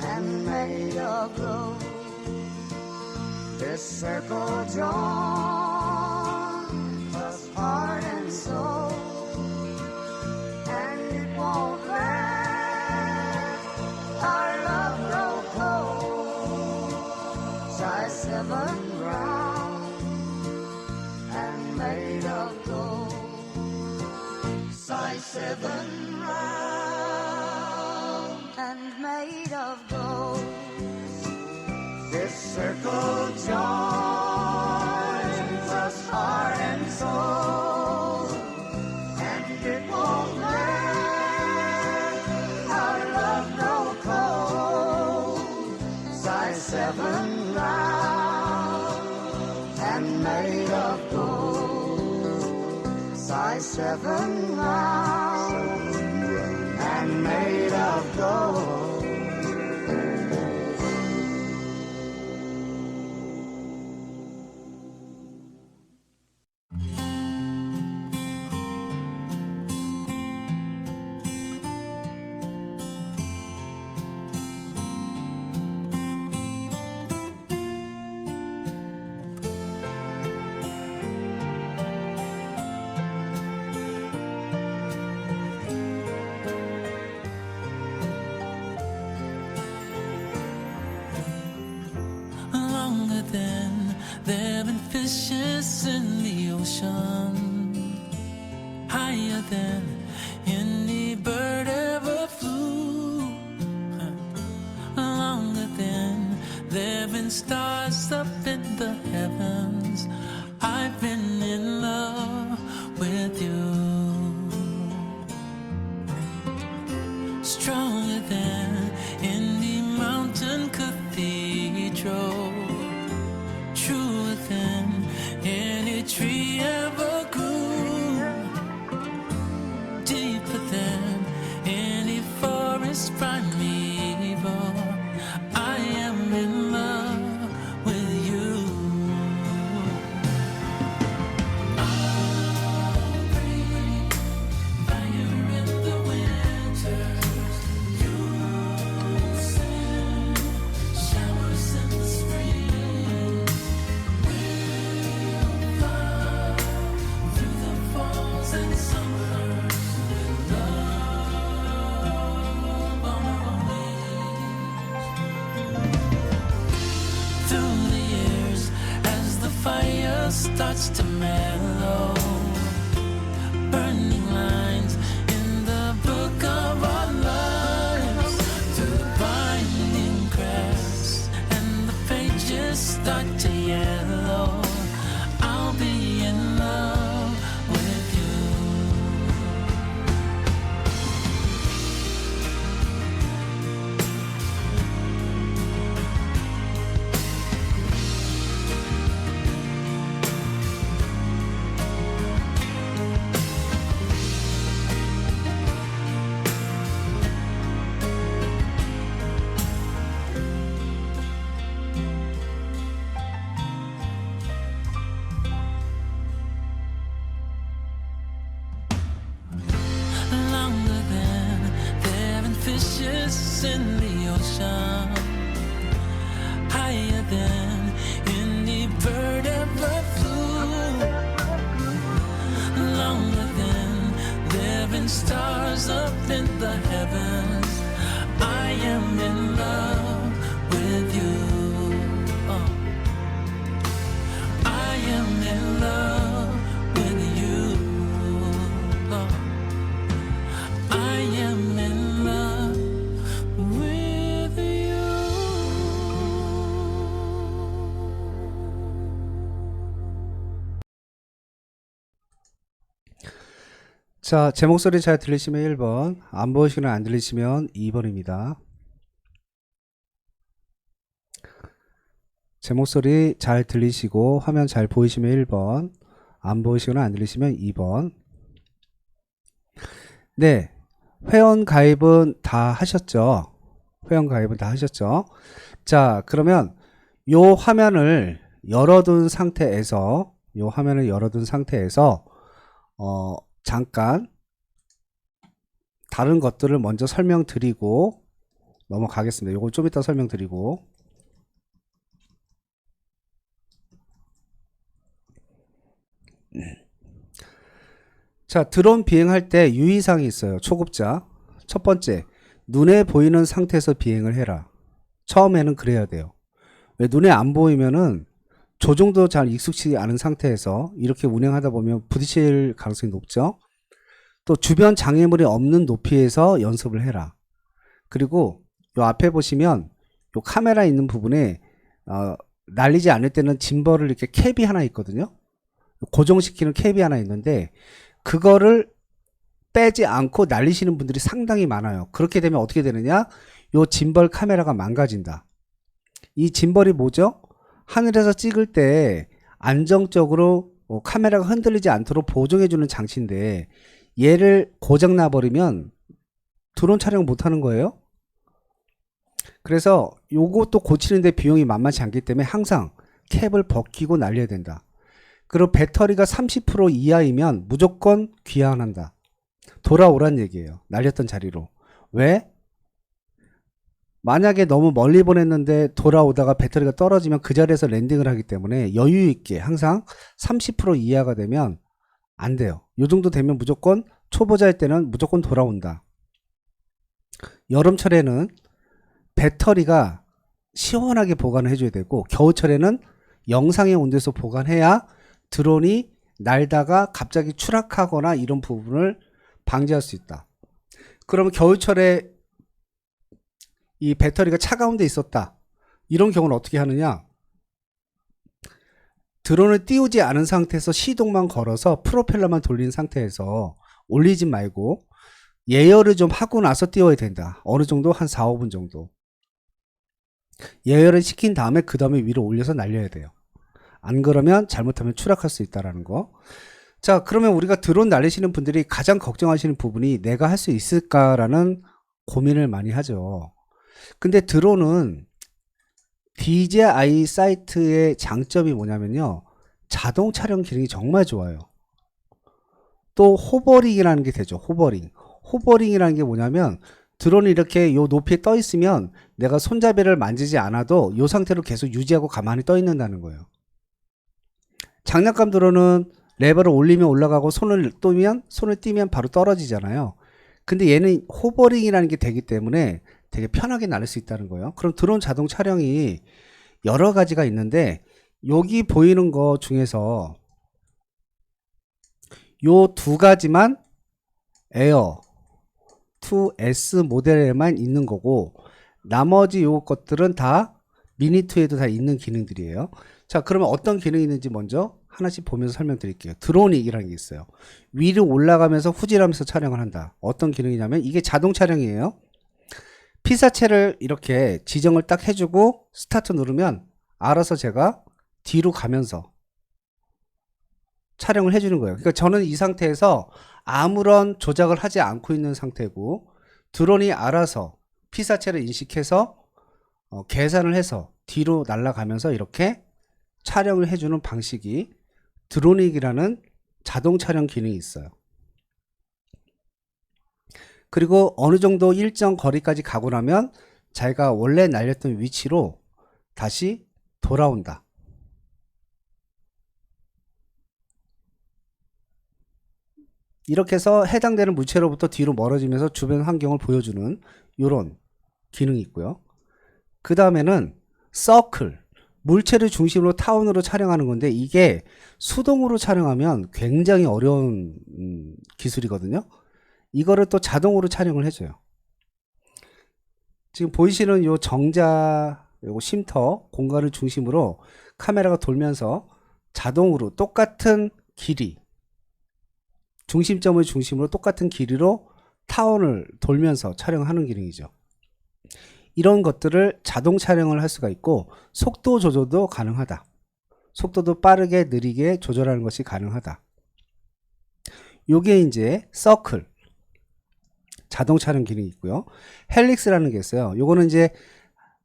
S2: and made of gold. This circle joins us heart and soul, and it won't let our love grow cold. Size 7 round and made of gold. Size 7 round and made of gold.
S3: This circle joins us heart and soul, and it won't let our love grow cold. Size 7 round and made of gold. Size 7 round and made of gold.
S4: Longer than there been fishes in the ocean, higher than any bird ever flew, longer than there been stars up in the heavens. I've been in love with you. Stronger than any mountain cathedral, truer than any tree ever grew, deeper than any forest primeval. I am in love with you. I'll bring fire in the winter, you starts to mellow. Burning lines in the book of our lives, through the binding cracks, and the pages start to yellow. I'll be in love with you. Longer than there been fishes in the ocean, higher than any bird ever flew, longer than there been stars up in the heavens. I am in love with you. Oh. I am in love with you. Oh. I am in love with you.
S1: 자, 제 목소리 잘 들리시면 1번, 안 보이시거나 안 들리시면 2번입니다. 제 목소리 잘 들리시고 화면 잘 보이시면 1번, 안 보이시거나 안 들리시면 2번. 네, 회원 가입은 다 하셨죠? 회원 가입은 다 하셨죠? 자, 그러면 요 화면을 열어둔 상태에서 잠깐 다른 것들을 먼저 설명드리고 넘어가겠습니다. 요거 좀 이따 설명드리고. 자, 드론 비행할 때 유의사항이 있어요. 초급자. 첫 번째, 눈에 보이는 상태에서 비행을 해라. 처음에는 그래야 돼요. 왜? 눈에 안 보이면은 조종도 잘 익숙치 않은 상태에서 이렇게 운행하다 보면 부딪힐 가능성이 높죠. 또 주변 장애물이 없는 높이에서 연습을 해라. 그리고 요 앞에 보시면 요 카메라 있는 부분에 날리지 않을 때는 짐벌을 이렇게 캡이 하나 있거든요. 고정시키는 캡이 하나 있는데 그거를 빼지 않고 날리시는 분들이 상당히 많아요. 그렇게 되면 어떻게 되느냐? 요 짐벌 카메라가 망가진다. 이 짐벌이 뭐죠? 하늘에서 찍을 때 안정적으로 카메라가 흔들리지 않도록 보정해주는 장치인데 얘를 고장나 버리면 드론 촬영 못하는 거예요. 그래서 요것도 고치는데 비용이 만만치 않기 때문에 항상 캡을 벗기고 날려야 된다. 그리고 배터리가 30% 이하이면 무조건 귀환한다. 돌아오란 얘기예요. 날렸던 자리로. 왜? 만약에 너무 멀리 보냈는데 돌아오다가 배터리가 떨어지면 그 자리에서 랜딩을 하기 때문에 여유 있게 항상 30% 이하가 되면 안 돼요. 요 정도 되면 무조건 초보자일 때는 무조건 돌아온다. 여름철에는 배터리가 시원하게 보관을 해줘야 되고 겨울철에는 영상의 온도에서 보관해야 드론이 날다가 갑자기 추락하거나 이런 부분을 방지할 수 있다. 그러면 겨울철에 이 배터리가 차가운 데 있었다. 이런 경우는 어떻게 하느냐? 드론을 띄우지 않은 상태에서 시동만 걸어서 프로펠러만 돌린 상태에서 올리지 말고 예열을 좀 하고 나서 띄워야 된다. 어느 정도? 한 4, 5분 정도. 예열을 시킨 다음에 그 다음에 위로 올려서 날려야 돼요. 안 그러면 잘못하면 추락할 수 있다는 거. 자, 그러면 우리가 드론 날리시는 분들이 가장 걱정하시는 부분이 내가 할 수 있을까라는 고민을 많이 하죠. 근데 드론은 DJI 사이트의 장점이 뭐냐면요. 자동 촬영 기능이 정말 좋아요. 또 호버링이라는 게 되죠. 호버링이라는 게 뭐냐면 드론이 이렇게 요 높이에 떠 있으면 내가 손잡이를 만지지 않아도 요 상태로 계속 유지하고 가만히 떠 있는다는 거예요. 장난감 드론은 레버를 올리면 올라가고 손을 띄면 바로 떨어지잖아요. 근데 얘는 호버링이라는 게 되기 때문에 되게 편하게 날릴 수 있다는 거예요. 그럼 드론 자동 촬영이 여러 가지가 있는데 여기 보이는 거 중에서 요 두 가지만 에어 2S 모델에만 있는 거고, 나머지 요 것들은 다 미니2에도 다 있는 기능들이에요. 자, 그러면 어떤 기능이 있는지 먼저 하나씩 보면서 설명드릴게요. 드로닉이라는 게 있어요. 위로 올라가면서 후진하면서 촬영을 한다. 어떤 기능이냐면 이게 자동 촬영이에요. 피사체를 이렇게 지정을 딱 해주고 스타트 누르면 알아서 제가 뒤로 가면서 촬영을 해주는 거예요. 그러니까 저는 이 상태에서 아무런 조작을 하지 않고 있는 상태고, 드론이 알아서 피사체를 인식해서 계산을 해서 뒤로 날아가면서 이렇게 촬영을 해주는 방식이 드로닉이라는 자동 촬영 기능이 있어요. 그리고 어느 정도 일정 거리까지 가고 나면 자기가 원래 날렸던 위치로 다시 돌아온다. 이렇게 해서 해당되는 물체로부터 뒤로 멀어지면서 주변 환경을 보여주는 이런 기능이 있고요. 그 다음에는 서클, 물체를 중심으로 타원으로 촬영하는 건데, 이게 수동으로 촬영하면 굉장히 어려운 기술이거든요. 이거를 또 자동으로 촬영을 해줘요. 지금 보이시는 요 정자, 요거 쉼터 공간을 중심으로 카메라가 돌면서 자동으로 똑같은 길이, 중심점을 중심으로 똑같은 길이로 타원을 돌면서 촬영하는 기능이죠. 이런 것들을 자동 촬영을 할 수가 있고, 속도 조절도 가능하다. 속도도 빠르게 느리게 조절하는 것이 가능하다. 요게 이제 서클 자동 촬영 기능이 있고요. 헬릭스라는 게 있어요. 요거는 이제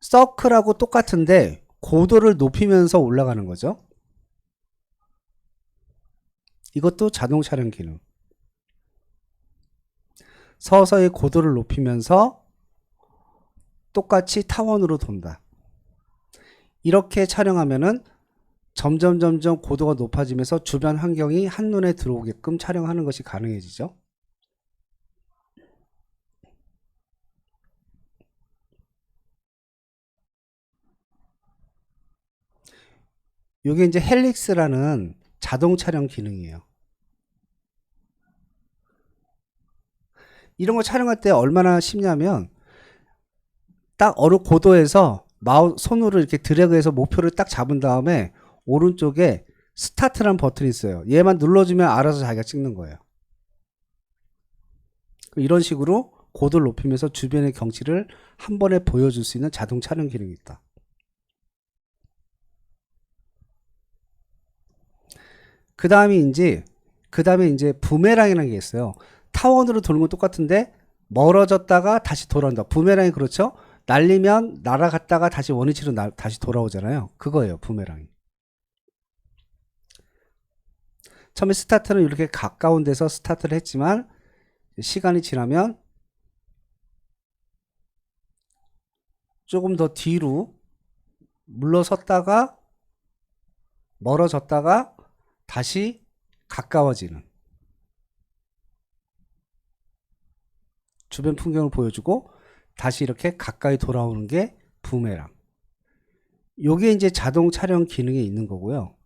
S1: 서클하고 똑같은데 고도를 높이면서 올라가는 거죠. 이것도 자동 촬영 기능. 서서히 고도를 높이면서 똑같이 타원으로 돈다. 이렇게 촬영하면은 점점 고도가 높아지면서 주변 환경이 한눈에 들어오게끔 촬영하는 것이 가능해지죠. 이게 이제 헬릭스라는 자동 촬영 기능이에요. 이런 거 촬영할 때 얼마나 쉽냐면, 딱 어느 고도에서 손으로 이렇게 드래그해서 목표를 딱 잡은 다음에 오른쪽에 스타트라는 버튼이 있어요. 얘만 눌러주면 알아서 자기가 찍는 거예요. 이런 식으로 고도를 높이면서 주변의 경치를 한 번에 보여줄 수 있는 자동 촬영 기능이 있다. 그 다음에 이제 부메랑이라는 게 있어요. 타원으로 도는 건 똑같은데 멀어졌다가 다시 돌아온다. 부메랑이 그렇죠? 날리면 날아갔다가 다시 원위치로 다시 돌아오잖아요. 그거예요, 부메랑이. 처음에 스타트는 이렇게 가까운 데서 스타트를 했지만 시간이 지나면 조금 더 뒤로 물러섰다가 멀어졌다가 다시 가까워지는, 주변 풍경을 보여주고 다시 이렇게 가까이 돌아오는 게 부메랑. 요게 이제 자동 촬영 기능이 있는 거고요.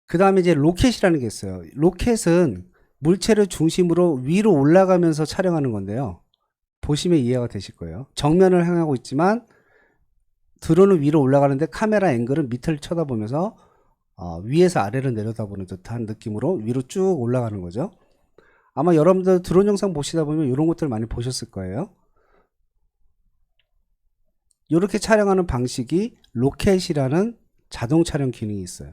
S1: 그 다음에 이제 로켓이라는 게 있어요. 로켓은 물체를 중심으로 위로 올라가면서 촬영하는 건데요. 보시면 이해가 되실 거예요. 정면을 향하고 있지만 드론은 위로 올라가는데 카메라 앵글은 밑을 쳐다보면서 위에서 아래를 내려다보는 듯한 느낌으로 위로 쭉 올라가는 거죠. 아마 여러분들 드론 영상 보시다 보면 이런 것들 많이 보셨을 거예요. 이렇게 촬영하는 방식이 로켓이라는 자동 촬영 기능이 있어요.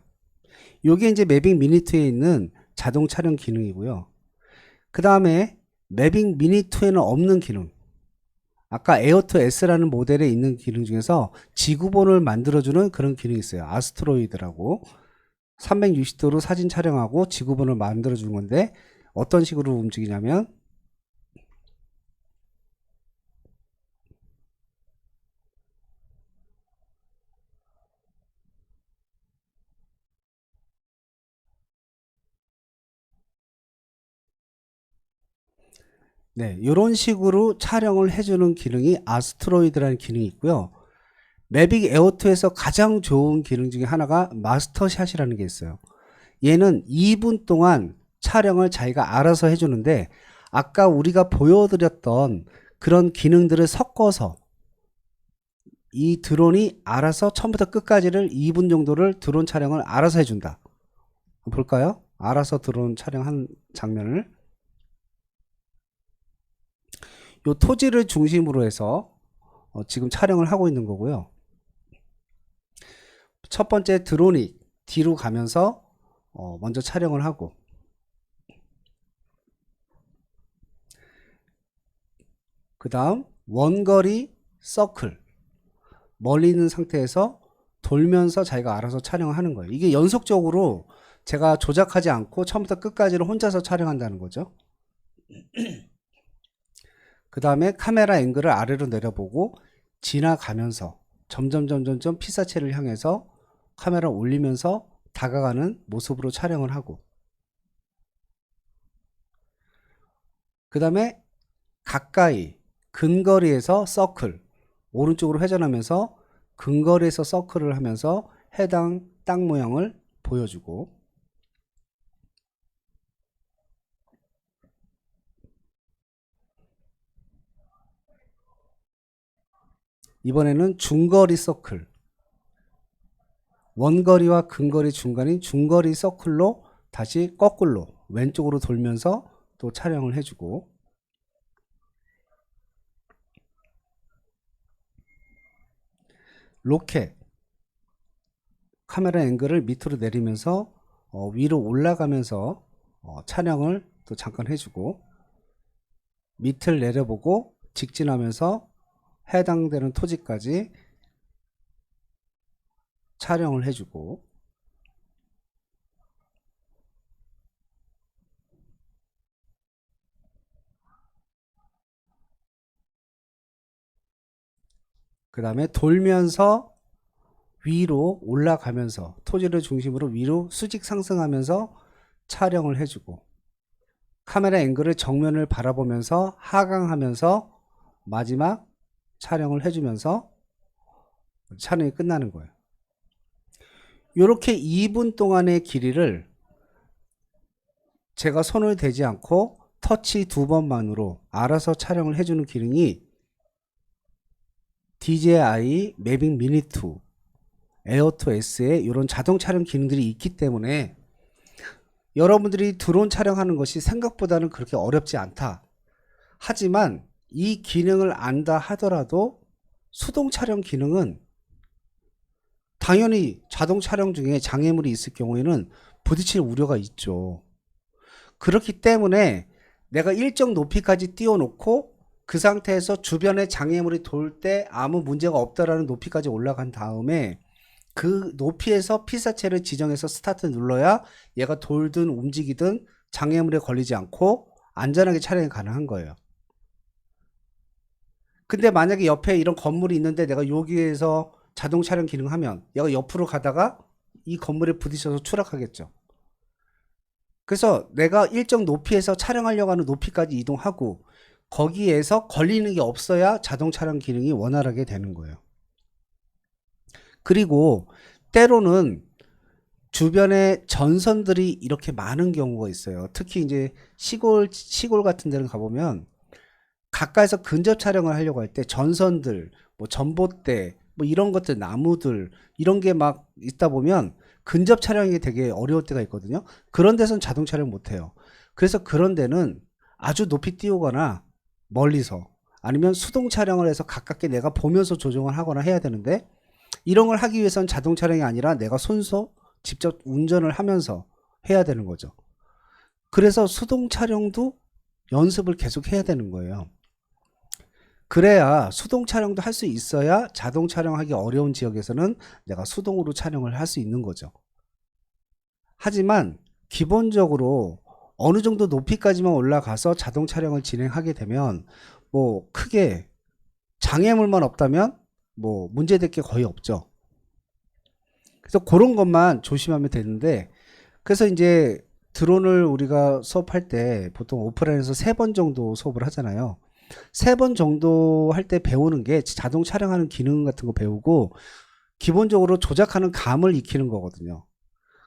S1: 이게 이제 매빅 미니2에 있는 자동 촬영 기능이고요. 그 다음에 매빅 미니2에는 없는 기능, 아까 에어2S라는 모델에 있는 기능 중에서 지구본을 만들어주는 그런 기능이 있어요. 아스트로이드라고 360도로 사진 촬영하고 지구본을 만들어주는 건데, 어떤 식으로 움직이냐면 네, 이런 식으로 촬영을 해주는 기능이 아스트로이드라는 기능이 있고요. 매빅 에어2에서 가장 좋은 기능 중에 하나가 마스터샷이라는 게 있어요. 얘는 2분 동안 촬영을 자기가 알아서 해주는데, 아까 우리가 보여드렸던 그런 기능들을 섞어서 이 드론이 알아서 처음부터 끝까지를 2분 정도를 드론 촬영을 알아서 해준다. 볼까요? 알아서 드론 촬영한 장면을. 요 토지를 중심으로 해서 지금 촬영을 하고 있는 거고요. 첫 번째 드론이 뒤로 가면서 먼저 촬영을 하고, 그 다음 원거리 서클, 멀리 있는 상태에서 돌면서 자기가 알아서 촬영을 하는 거예요. 이게 연속적으로 제가 조작하지 않고 처음부터 끝까지를 혼자서 촬영한다는 거죠. 그 다음에 카메라 앵글을 아래로 내려보고 지나가면서 점점 피사체를 향해서 카메라 올리면서 다가가는 모습으로 촬영을 하고, 그 다음에 가까이 근거리에서 서클, 오른쪽으로 회전하면서 근거리에서 서클을 하면서 해당 땅 모양을 보여주고, 이번에는 중거리 서클, 원거리와 근거리 중간인 중거리 서클로 다시 거꾸로 왼쪽으로 돌면서 또 촬영을 해주고, 로켓, 카메라 앵글을 밑으로 내리면서 위로 올라가면서 촬영을 또 잠깐 해주고, 밑을 내려보고 직진하면서 해당되는 토지까지 촬영을 해주고, 그 다음에 돌면서 위로 올라가면서 토지를 중심으로 위로 수직 상승하면서 촬영을 해주고, 카메라 앵글을 정면을 바라보면서 하강하면서 마지막 촬영을 해주면서 촬영이 끝나는 거예요. 이렇게 2분 동안의 길이를 제가 손을 대지 않고 터치 2번만으로 알아서 촬영을 해주는 기능이 DJI 매빅 미니 2 에어2S에 이런 자동 촬영 기능들이 있기 때문에 여러분들이 드론 촬영하는 것이 생각보다는 그렇게 어렵지 않다. 하지만 이 기능을 안다 하더라도 수동 촬영 기능은 당연히 자동 촬영 중에 장애물이 있을 경우에는 부딪힐 우려가 있죠. 그렇기 때문에 내가 일정 높이까지 띄워놓고 그 상태에서 주변에 장애물이 돌 때 아무 문제가 없다라는 높이까지 올라간 다음에 그 높이에서 피사체를 지정해서 스타트 눌러야 얘가 돌든 움직이든 장애물에 걸리지 않고 안전하게 촬영이 가능한 거예요. 근데 만약에 옆에 이런 건물이 있는데 내가 여기에서 자동 촬영 기능하면 얘가 옆으로 가다가 이 건물에 부딪혀서 추락하겠죠. 그래서 내가 일정 높이에서 촬영하려고 하는 높이까지 이동하고 거기에서 걸리는 게 없어야 자동 촬영 기능이 원활하게 되는 거예요. 그리고 때로는 주변에 전선들이 이렇게 많은 경우가 있어요. 특히 이제 시골 같은 데를 가보면 가까이서 근접 촬영을 하려고 할 때 전선들, 뭐 전봇대, 뭐 이런 것들, 나무들 이런 게 막 있다 보면 근접 촬영이 되게 어려울 때가 있거든요. 그런 데서는 자동 촬영 못 해요. 그래서 그런 데는 아주 높이 띄우거나 멀리서 아니면 수동 촬영을 해서 가깝게 내가 보면서 조정을 하거나 해야 되는데, 이런 걸 하기 위해서는 자동 촬영이 아니라 내가 손수 직접 운전을 하면서 해야 되는 거죠. 그래서 수동 촬영도 연습을 계속 해야 되는 거예요. 그래야 수동 촬영도 할 수 있어야 자동 촬영하기 어려운 지역에서는 내가 수동으로 촬영을 할 수 있는 거죠. 하지만 기본적으로 어느 정도 높이까지만 올라가서 자동 촬영을 진행하게 되면 뭐 크게 장애물만 없다면 뭐 문제될 게 거의 없죠. 그래서 그런 것만 조심하면 되는데, 그래서 이제 드론을 우리가 수업할 때 보통 오프라인에서 3번 정도 수업을 하잖아요. 3번 정도 할 때 배우는 게 자동 촬영하는 기능 같은 거 배우고 기본적으로 조작하는 감을 익히는 거거든요.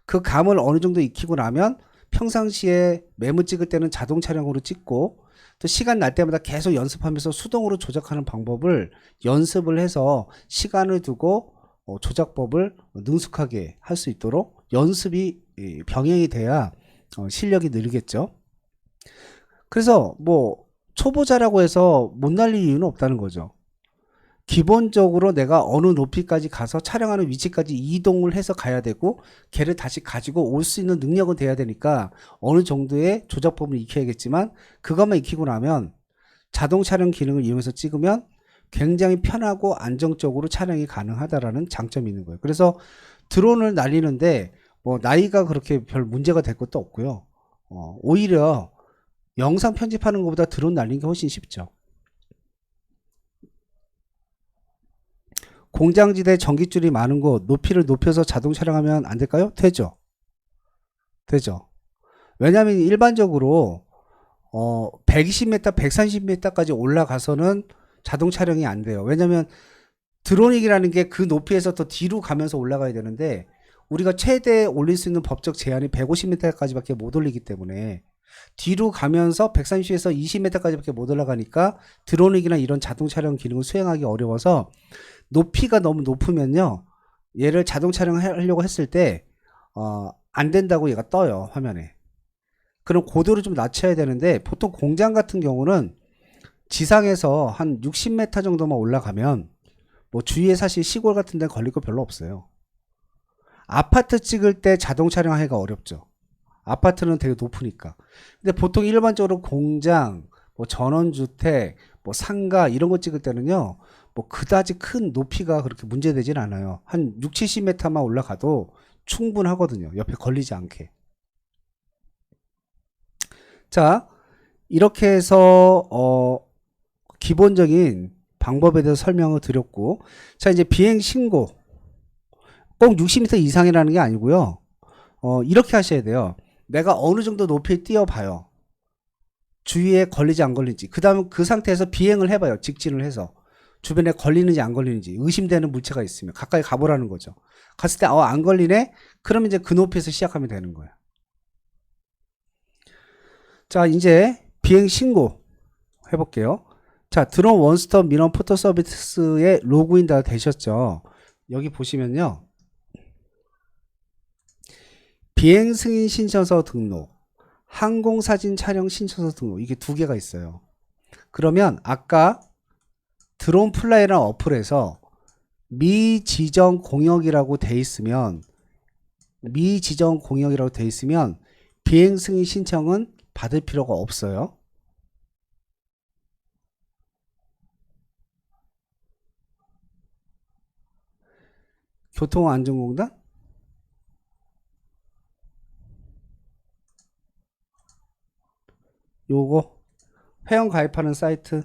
S1: 그 감을 어느 정도 익히고 나면 평상시에 메모 찍을 때는 자동 촬영으로 찍고 또 시간 날 때마다 계속 연습하면서 수동으로 조작하는 방법을 연습을 해서 시간을 두고 조작법을 능숙하게 할 수 있도록 연습이 병행이 돼야 실력이 늘겠죠. 그래서 뭐 초보자라고 해서 못 날릴 이유는 없다는 거죠. 기본적으로 내가 어느 높이까지 가서 촬영하는 위치까지 이동을 해서 가야 되고 걔를 다시 가지고 올 수 있는 능력은 돼야 되니까 어느 정도의 조작법을 익혀야겠지만 그것만 익히고 나면 자동 촬영 기능을 이용해서 찍으면 굉장히 편하고 안정적으로 촬영이 가능하다라는 장점이 있는 거예요. 그래서 드론을 날리는데 뭐 나이가 그렇게 별 문제가 될 것도 없고요. 오히려 영상 편집하는 것보다 드론 날리는 게 훨씬 쉽죠. 공장지대 전깃줄이 많은 곳 높이를 높여서 자동 촬영하면 안 될까요? 되죠. 되죠. 왜냐하면 일반적으로 120m, 130m까지 올라가서는 자동 촬영이 안 돼요. 왜냐하면 드로닝이라는 게 그 높이에서 더 뒤로 가면서 올라가야 되는데 우리가 최대 올릴 수 있는 법적 제한이 150m까지밖에 못 올리기 때문에 뒤로 가면서 130에서 20m까지밖에 못 올라가니까 드로닝이나 이런 자동 촬영 기능을 수행하기 어려워서 높이가 너무 높으면요 얘를 자동 촬영하려고 했을 때 안 된다고 얘가 떠요 화면에. 그럼 고도를 좀 낮춰야 되는데 보통 공장 같은 경우는 지상에서 한 60m 정도만 올라가면 뭐 주위에 사실 시골 같은 데 걸릴 거 별로 없어요. 아파트 찍을 때 자동 촬영하기가 어렵죠. 아파트는 되게 높으니까. 근데 보통 일반적으로 공장, 뭐 전원주택, 뭐 상가 이런 거 찍을 때는요 뭐 그다지 큰 높이가 그렇게 문제되진 않아요. 한 6, 70m만 올라가도 충분하거든요. 옆에 걸리지 않게. 자, 이렇게 해서 기본적인 방법에 대해서 설명을 드렸고, 자 이제 비행 신고 꼭 60m 이상이라는 게 아니고요. 이렇게 하셔야 돼요. 내가 어느 정도 높이에 띄어봐요. 주위에 걸리지 안 걸리는지. 그 다음 그 상태에서 비행을 해봐요. 직진을 해서. 주변에 걸리는지 안 걸리는지 의심되는 물체가 있으면 가까이 가보라는 거죠. 갔을 때 안 걸리네? 그러면 이제 그 높이에서 시작하면 되는 거예요. 자 이제 비행 신고 해볼게요. 자 드론 원스톱 민원 포털 서비스에 로그인 다 되셨죠. 여기 보시면요 비행 승인 신청서 등록, 항공사진 촬영 신청서 등록 이게 두 개가 있어요. 그러면 아까 드론 플라이라는 어플에서 미지정 공역이라고 돼 있으면 비행 승인 신청은 받을 필요가 없어요. 교통안전공단 요거 회원 가입하는 사이트.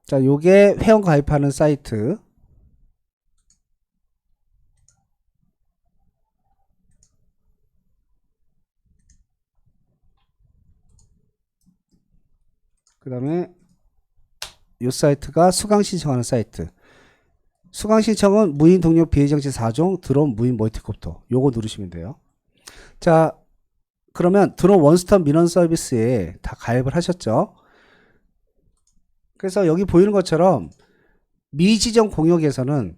S1: 자 요게 회원 가입하는 사이트. 그 다음에 요 사이트가 수강 신청하는 사이트. 수강 신청은 무인 동력 비행장치 4종 드론 무인 멀티콥터 요거 누르시면 돼요. 자 그러면 드론 원스톱 민원 서비스에 다 가입을 하셨죠. 그래서 여기 보이는 것처럼 미지정 공역에서는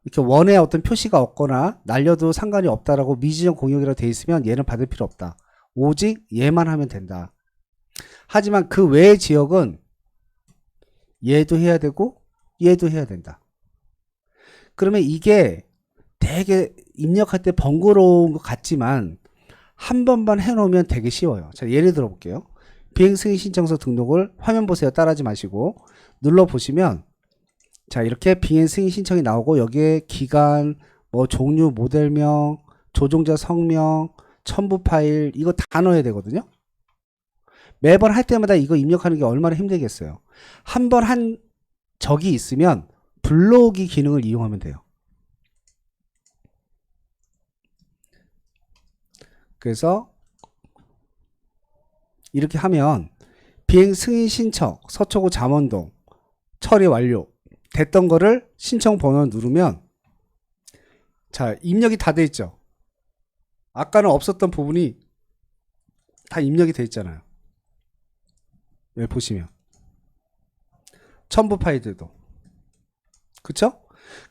S1: 이렇게 원에 어떤 표시가 없거나 날려도 상관이 없다라고 미지정 공역이라고 돼 있으면 얘는 받을 필요 없다. 오직 얘만 하면 된다. 하지만 그 외의 지역은 얘도 해야 되고 얘도 해야 된다. 그러면 이게 되게 입력할 때 번거로운 것 같지만 한 번만 해놓으면 되게 쉬워요. 자 예를 들어 볼게요. 비행 승인 신청서 등록을 화면 보세요. 따라하지 마시고 눌러보시면 자 이렇게 비행 승인 신청이 나오고 여기에 기간, 뭐 종류, 모델명, 조종자 성명, 첨부 파일 이거 다 넣어야 되거든요. 매번 할 때마다 이거 입력하는 게 얼마나 힘들겠어요. 한 번 한 적이 있으면 불러오기 기능을 이용하면 돼요. 그래서 이렇게 하면 비행 승인 신청 서초구 잠원동 처리 완료 됐던 거를 신청 번호 누르면 자 입력이 다 돼 있죠. 아까는 없었던 부분이 다 입력이 돼 있잖아요. 여기 보시면 첨부 파일들도 그쵸?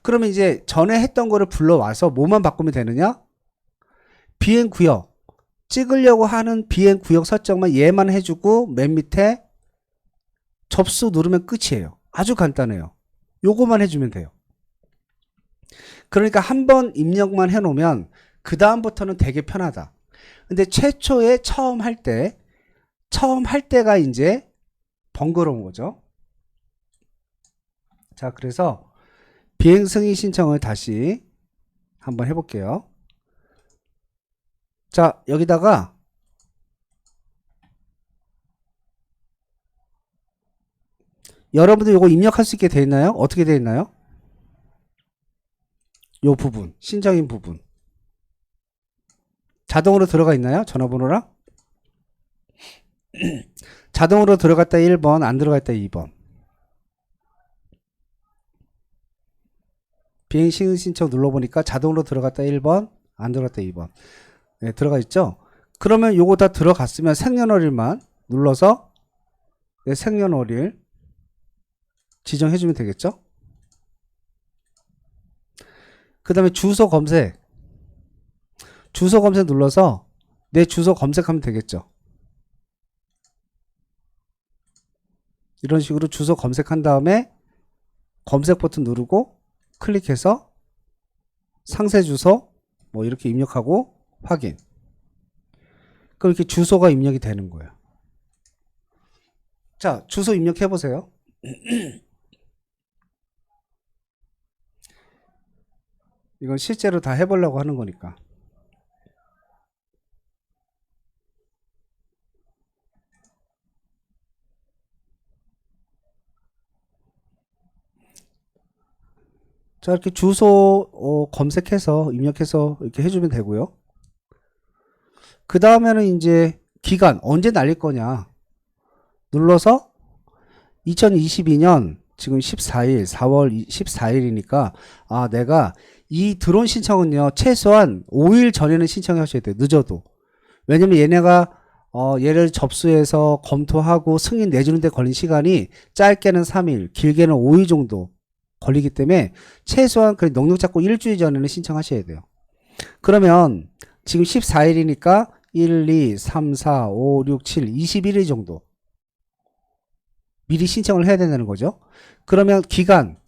S1: 그러면 이제 전에 했던 거를 불러와서 뭐만 바꾸면 되느냐? 비행구역 찍으려고 하는 비행구역 설정만 얘만 해주고 맨 밑에 접수 누르면 끝이에요. 아주 간단해요. 요거만 해주면 돼요. 그러니까 한번 입력만 해놓으면 그 다음부터는 되게 편하다. 근데 최초에 처음 할 때가 이제 번거로운 거죠. 자, 그래서 비행 승인 신청을 다시 한번 해볼게요. 자, 여기다가 여러분들 이거 입력할 수 있게 되어 있나요? 어떻게 되어 있나요? 요 부분, 신청인 부분. 자동으로 들어가 있나요? 전화번호랑? 자동으로 들어갔다 1번, 안 들어갔다 2번. 비행 승인 신청 눌러보니까 자동으로 들어갔다 1번, 안 들어갔다 2번. 네, 들어가 있죠? 그러면 요거 다 들어갔으면 생년월일만 눌러서 내 생년월일 지정해주면 되겠죠? 그 다음에 주소 검색. 주소 검색 눌러서 내 주소 검색하면 되겠죠? 이런 식으로 주소 검색한 다음에 검색 버튼 누르고 클릭해서 상세 주소 뭐 이렇게 입력하고 확인. 그럼 이렇게 주소가 입력이 되는 거예요. 자, 주소 입력해 보세요. 이건 실제로 다 해보려고 하는 거니까. 자, 이렇게 주소 검색해서 입력해서 이렇게 해주면 되고요. 그 다음에는 이제 기간 언제 날릴 거냐 눌러서 2022년 지금 14일 4월 14일이니까 아 내가 이 드론 신청은요 최소한 5일 전에는 신청하셔야 돼요. 늦어도. 왜냐면 얘네가 얘를 접수해서 검토하고 승인 내주는 데 걸린 시간이 짧게는 3일 길게는 5일 정도 걸리기 때문에 최소한 그 넉넉 잡고 일주일 전에는 신청하셔야 돼요. 그러면 지금 14일이니까 1, 2, 3, 4, 5, 6, 7, 21일 정도 미리 신청을 해야 된다는 거죠. 그러면 기간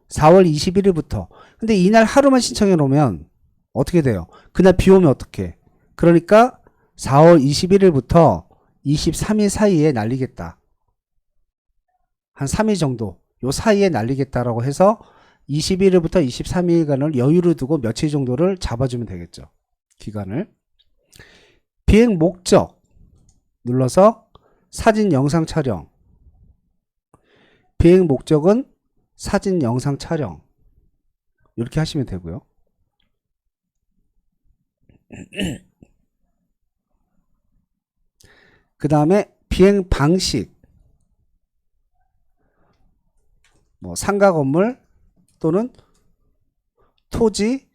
S1: 4월 21일부터 근데 이날 하루만 신청해 놓으면 어떻게 돼요? 그날 비 오면 어떡해? 그러니까 4월 21일부터 23일 사이에 날리겠다. 한 3일 정도 요 사이에 날리겠다라고 해서 21일부터 23일간을 여유를 두고 며칠 정도를 잡아주면 되겠죠. 기간을. 비행 목적 눌러서 사진 영상 촬영. 비행 목적은 사진 영상 촬영. 이렇게 하시면 되고요. 그 다음에 비행 방식. 뭐 상가 건물 또는 토지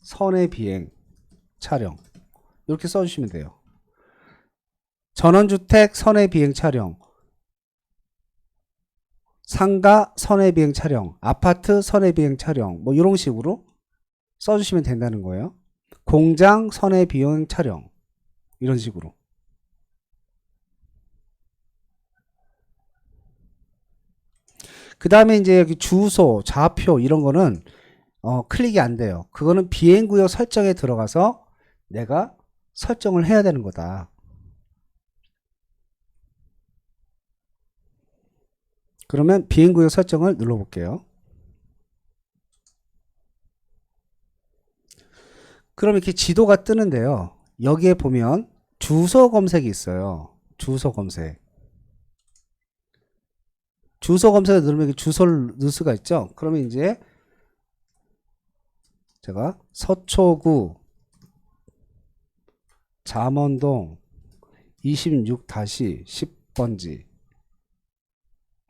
S1: 선의 비행 촬영 이렇게 써주시면 돼요. 전원주택 선의 비행 촬영, 상가 선의 비행 촬영, 아파트 선의 비행 촬영 뭐 이런 식으로 써주시면 된다는 거예요. 공장 선의 비행 촬영 이런 식으로. 그 다음에 이제 여기 주소, 좌표 이런 거는 클릭이 안 돼요. 그거는 비행구역 설정에 들어가서 내가 설정을 해야 되는 거다. 그러면 비행구역 설정을 눌러볼게요. 그럼 이렇게 지도가 뜨는데요. 여기에 보면 주소 검색이 있어요. 주소 검색. 주소 검색을 누르면 주소를 넣을 수가 있죠. 그러면 이제 제가 서초구 잠원동 26-10번지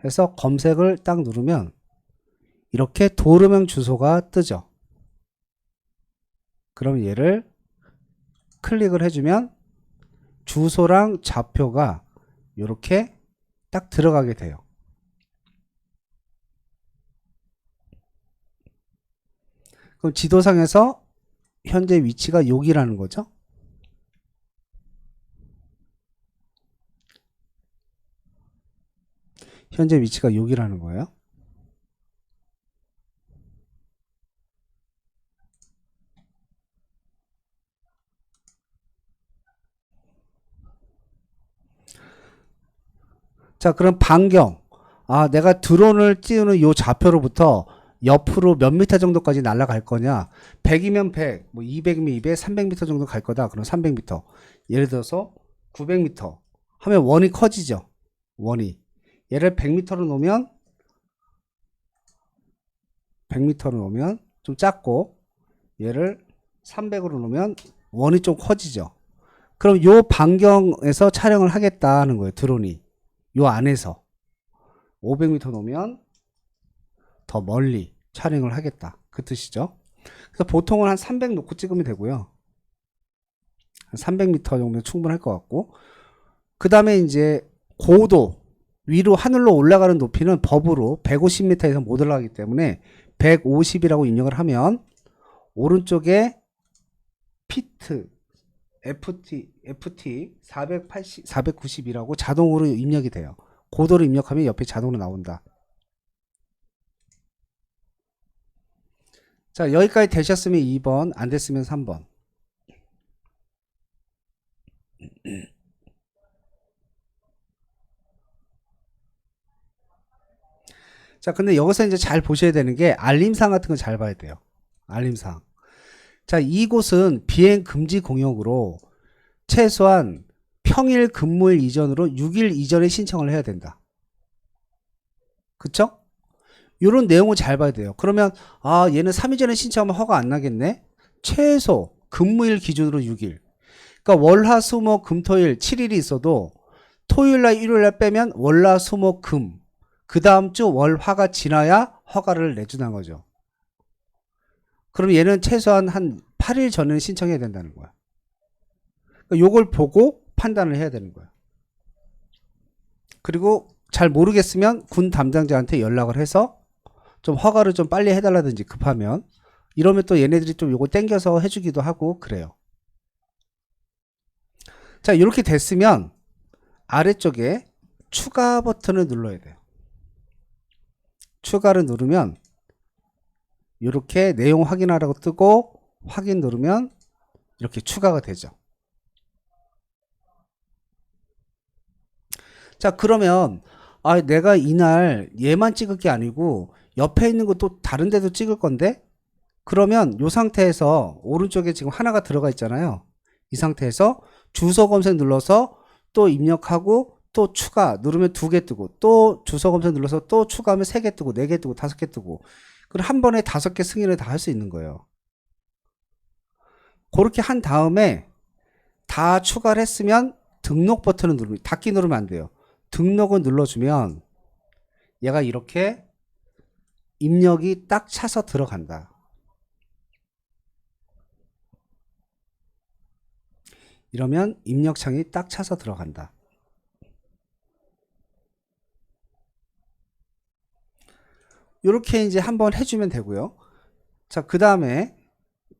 S1: 해서 검색을 딱 누르면 이렇게 도로명 주소가 뜨죠. 그럼 얘를 클릭을 해주면 주소랑 좌표가 이렇게 딱 들어가게 돼요. 그럼 지도상에서 현재 위치가 여기라는 거죠. 현재 위치가 여기라는 거예요. 자, 그럼 반경. 내가 드론을 띄우는 요 좌표로부터 옆으로 몇 미터 정도까지 날아갈 거냐? 100이면 100, 뭐 200이면 200, 300m 정도 갈 거다. 그럼 300m. 예를 들어서 900m 하면 원이 커지죠. 원이. 얘를 100m로 놓으면 100m로 놓으면 좀 작고, 얘를 300으로 놓으면 원이 좀 커지죠. 그럼 요 반경에서 촬영을 하겠다는 거예요. 드론이. 요 안에서 500m 놓으면 더 멀리 촬영을 하겠다. 그 뜻이죠. 그래서 보통은 한 300 놓고 찍으면 되고요. 한 300m 정도 충분할 것 같고, 그 다음에 이제 고도, 위로 하늘로 올라가는 높이는 법으로 150m에서 못 올라가기 때문에 150이라고 입력을 하면 오른쪽에 피트 FT 490이라고 자동으로 입력이 돼요. 고도를 입력하면 옆에 자동으로 나온다. 자, 여기까지 되셨으면 2번, 안 됐으면 3번. 자, 근데 여기서 이제 잘 보셔야 되는 게 알림사항 같은 거 잘 봐야 돼요. 알림사항. 자, 이곳은 비행 금지 공역으로 최소한 평일 근무일 이전으로 6일 이전에 신청을 해야 된다. 그쵸? 요런 내용을 잘 봐야 돼요. 그러면 얘는 3일 전에 신청하면 허가 안 나겠네? 최소 근무일 기준으로 6일. 그러니까 월화수목금토일 7일이 있어도 토요일날 일요일날 빼면 월화수목금, 그 다음 주 월화가 지나야 허가를 내주는 거죠. 그럼 얘는 최소한 한 8일 전에는 신청해야 된다는 거야. 그러니까 요걸 보고 판단을 해야 되는 거야. 그리고 잘 모르겠으면 군 담당자한테 연락을 해서 좀 허가를 좀 빨리 해달라든지, 급하면. 이러면 또 얘네들이 좀 요거 땡겨서 해주기도 하고 그래요. 자, 이렇게 됐으면 아래쪽에 추가 버튼을 눌러야 돼요. 추가를 누르면 이렇게 내용 확인하라고 뜨고, 확인 누르면 이렇게 추가가 되죠. 자, 그러면 내가 이날 얘만 찍을 게 아니고 옆에 있는 것도 다른 데도 찍을 건데, 그러면 이 상태에서 오른쪽에 지금 하나가 들어가 있잖아요. 이 상태에서 주소 검색 눌러서 또 입력하고 또 추가 누르면 2개 뜨고, 또 주소 검색 눌러서 또 추가하면 3개 뜨고 4개 뜨고 5개 뜨고, 그리고 한 번에 5개 승인을 다 할 수 있는 거예요. 그렇게 한 다음에 다 추가를 했으면 등록 버튼을 누르면, 닫기 누르면 안 돼요. 등록을 눌러주면 얘가 이렇게 입력이 딱 차서 들어간다. 이러면 입력창이 딱 차서 들어간다. 이렇게 이제 한번 해주면 되고요. 자, 그 다음에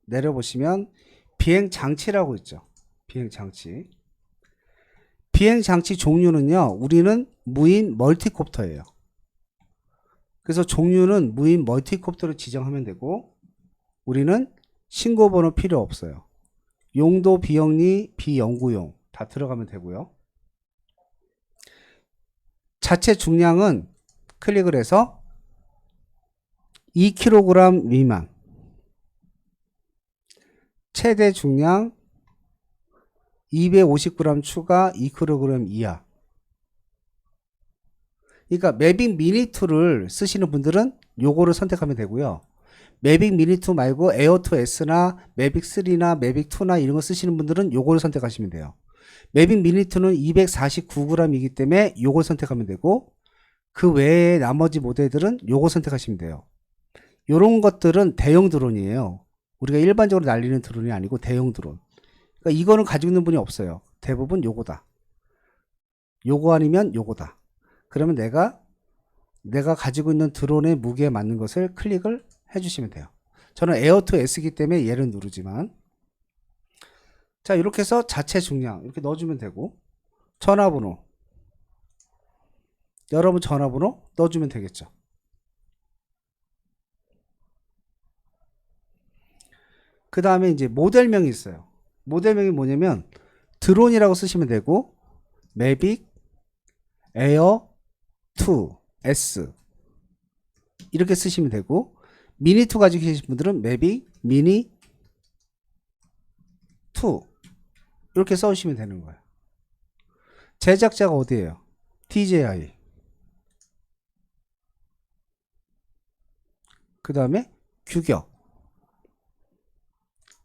S1: 내려보시면 비행장치라고 있죠. 비행장치. 비행장치 종류는요, 우리는 무인 멀티콥터예요. 그래서 종류는 무인 멀티콥터로 지정하면 되고, 우리는 신고번호 필요 없어요. 용도, 비영리, 비연구용 다 들어가면 되고요. 자체 중량은 클릭을 해서 2kg 미만, 최대 중량 250g 추가 2kg 이하. 그러니까 매빅 미니2를 쓰시는 분들은 요거를 선택하면 되고요. 매빅 미니 2 말고 에어 2S나 매빅 3나 매빅 2나 이런 거 쓰시는 분들은 요걸 선택하시면 돼요. 매빅 미니 2는 249g이기 때문에 요걸 선택하면 되고, 그 외에 나머지 모델들은 요거 선택하시면 돼요. 요런 것들은 대형 드론이에요. 우리가 일반적으로 날리는 드론이 아니고 대형 드론. 그러니까 이거는 가지고 있는 분이 없어요. 대부분 요거다. 요거 아니면 요거다. 그러면 내가 가지고 있는 드론의 무게에 맞는 것을 클릭을 해주시면 돼요. 저는 에어2S이기 때문에 얘를 누르지만, 자, 이렇게 해서 자체 중량 이렇게 넣어주면 되고, 전화번호, 여러분 전화번호 넣어주면 되겠죠. 그 다음에 이제 모델명이 있어요. 모델명이 뭐냐면 드론이라고 쓰시면 되고, 매빅 에어 2S 이렇게 쓰시면 되고, 미니 2 가지고 계신 분들은 매빅 미니 2 이렇게 써주시면 되는 거예요. 제작자가 어디예요? DJI. 그 다음에 규격.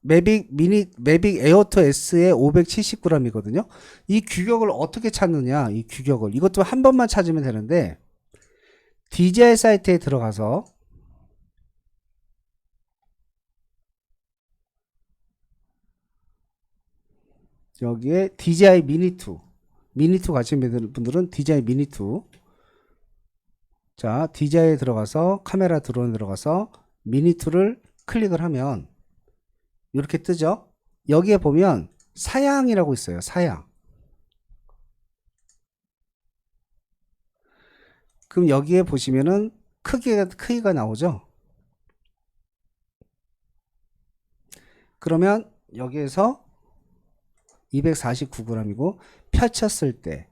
S1: 매빅 에어 2S의 579g이거든요. 이 규격을 어떻게 찾느냐? 이 규격을. 이것도 한 번만 찾으면 되는데, DJI 사이트에 들어가서 여기에 DJI 미니 2 가시는 분들은 DJI 미니 2. 자, DJI에 들어가서 카메라 드론에 들어가서 미니 2를 클릭을 하면 이렇게 뜨죠. 여기에 보면 사양이라고 있어요. 사양. 그럼 여기에 보시면은 크기가 나오죠. 그러면 여기에서 249g이고 펼쳤을 때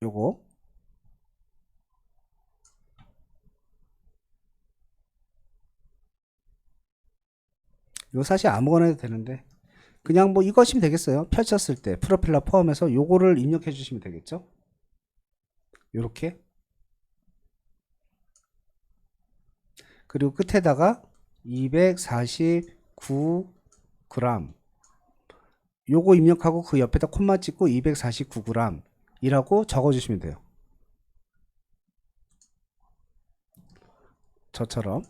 S1: 요거 이거 사실 아무거나 해도 되는데 그냥 뭐 이거 하시면 되겠어요. 펼쳤을 때 프로펠러 포함해서 요거를 입력해 주시면 되겠죠. 요렇게. 그리고 끝에다가 249g 요거 입력하고 그 옆에다 콤마 찍고 249g 이라고 적어 주시면 돼요. 저처럼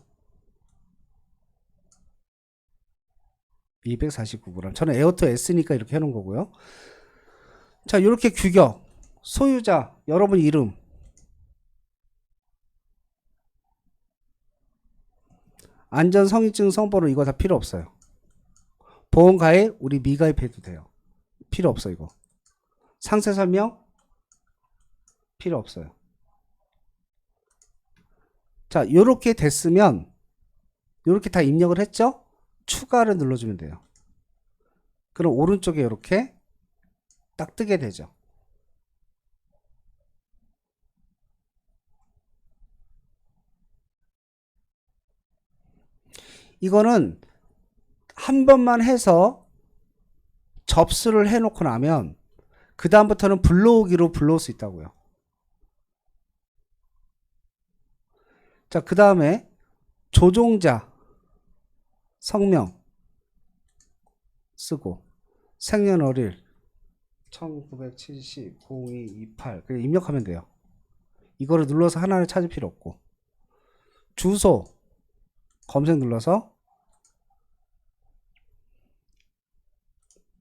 S1: 249g. 저는 에어2 S니까 이렇게 해놓은 거고요. 자, 이렇게 규격, 소유자, 여러분 이름, 안전 성인증 성번호 이거 다 필요 없어요. 보험 가입 우리 미가입해도 돼요. 필요 없어 이거. 상세 설명 필요 없어요. 자, 요렇게 됐으면 요렇게 다 입력을 했죠? 추가를 눌러주면 돼요. 그럼 오른쪽에 이렇게 딱 뜨게 되죠. 이거는 한 번만 해서 접수를 해놓고 나면 그 다음부터는 불러오기로 불러올 수 있다고요. 자, 그 다음에 조종자 성명 쓰고 생년월일 1970 0228 그냥 입력하면 돼요. 이거를 눌러서 하나를 찾을 필요 없고, 주소 검색 눌러서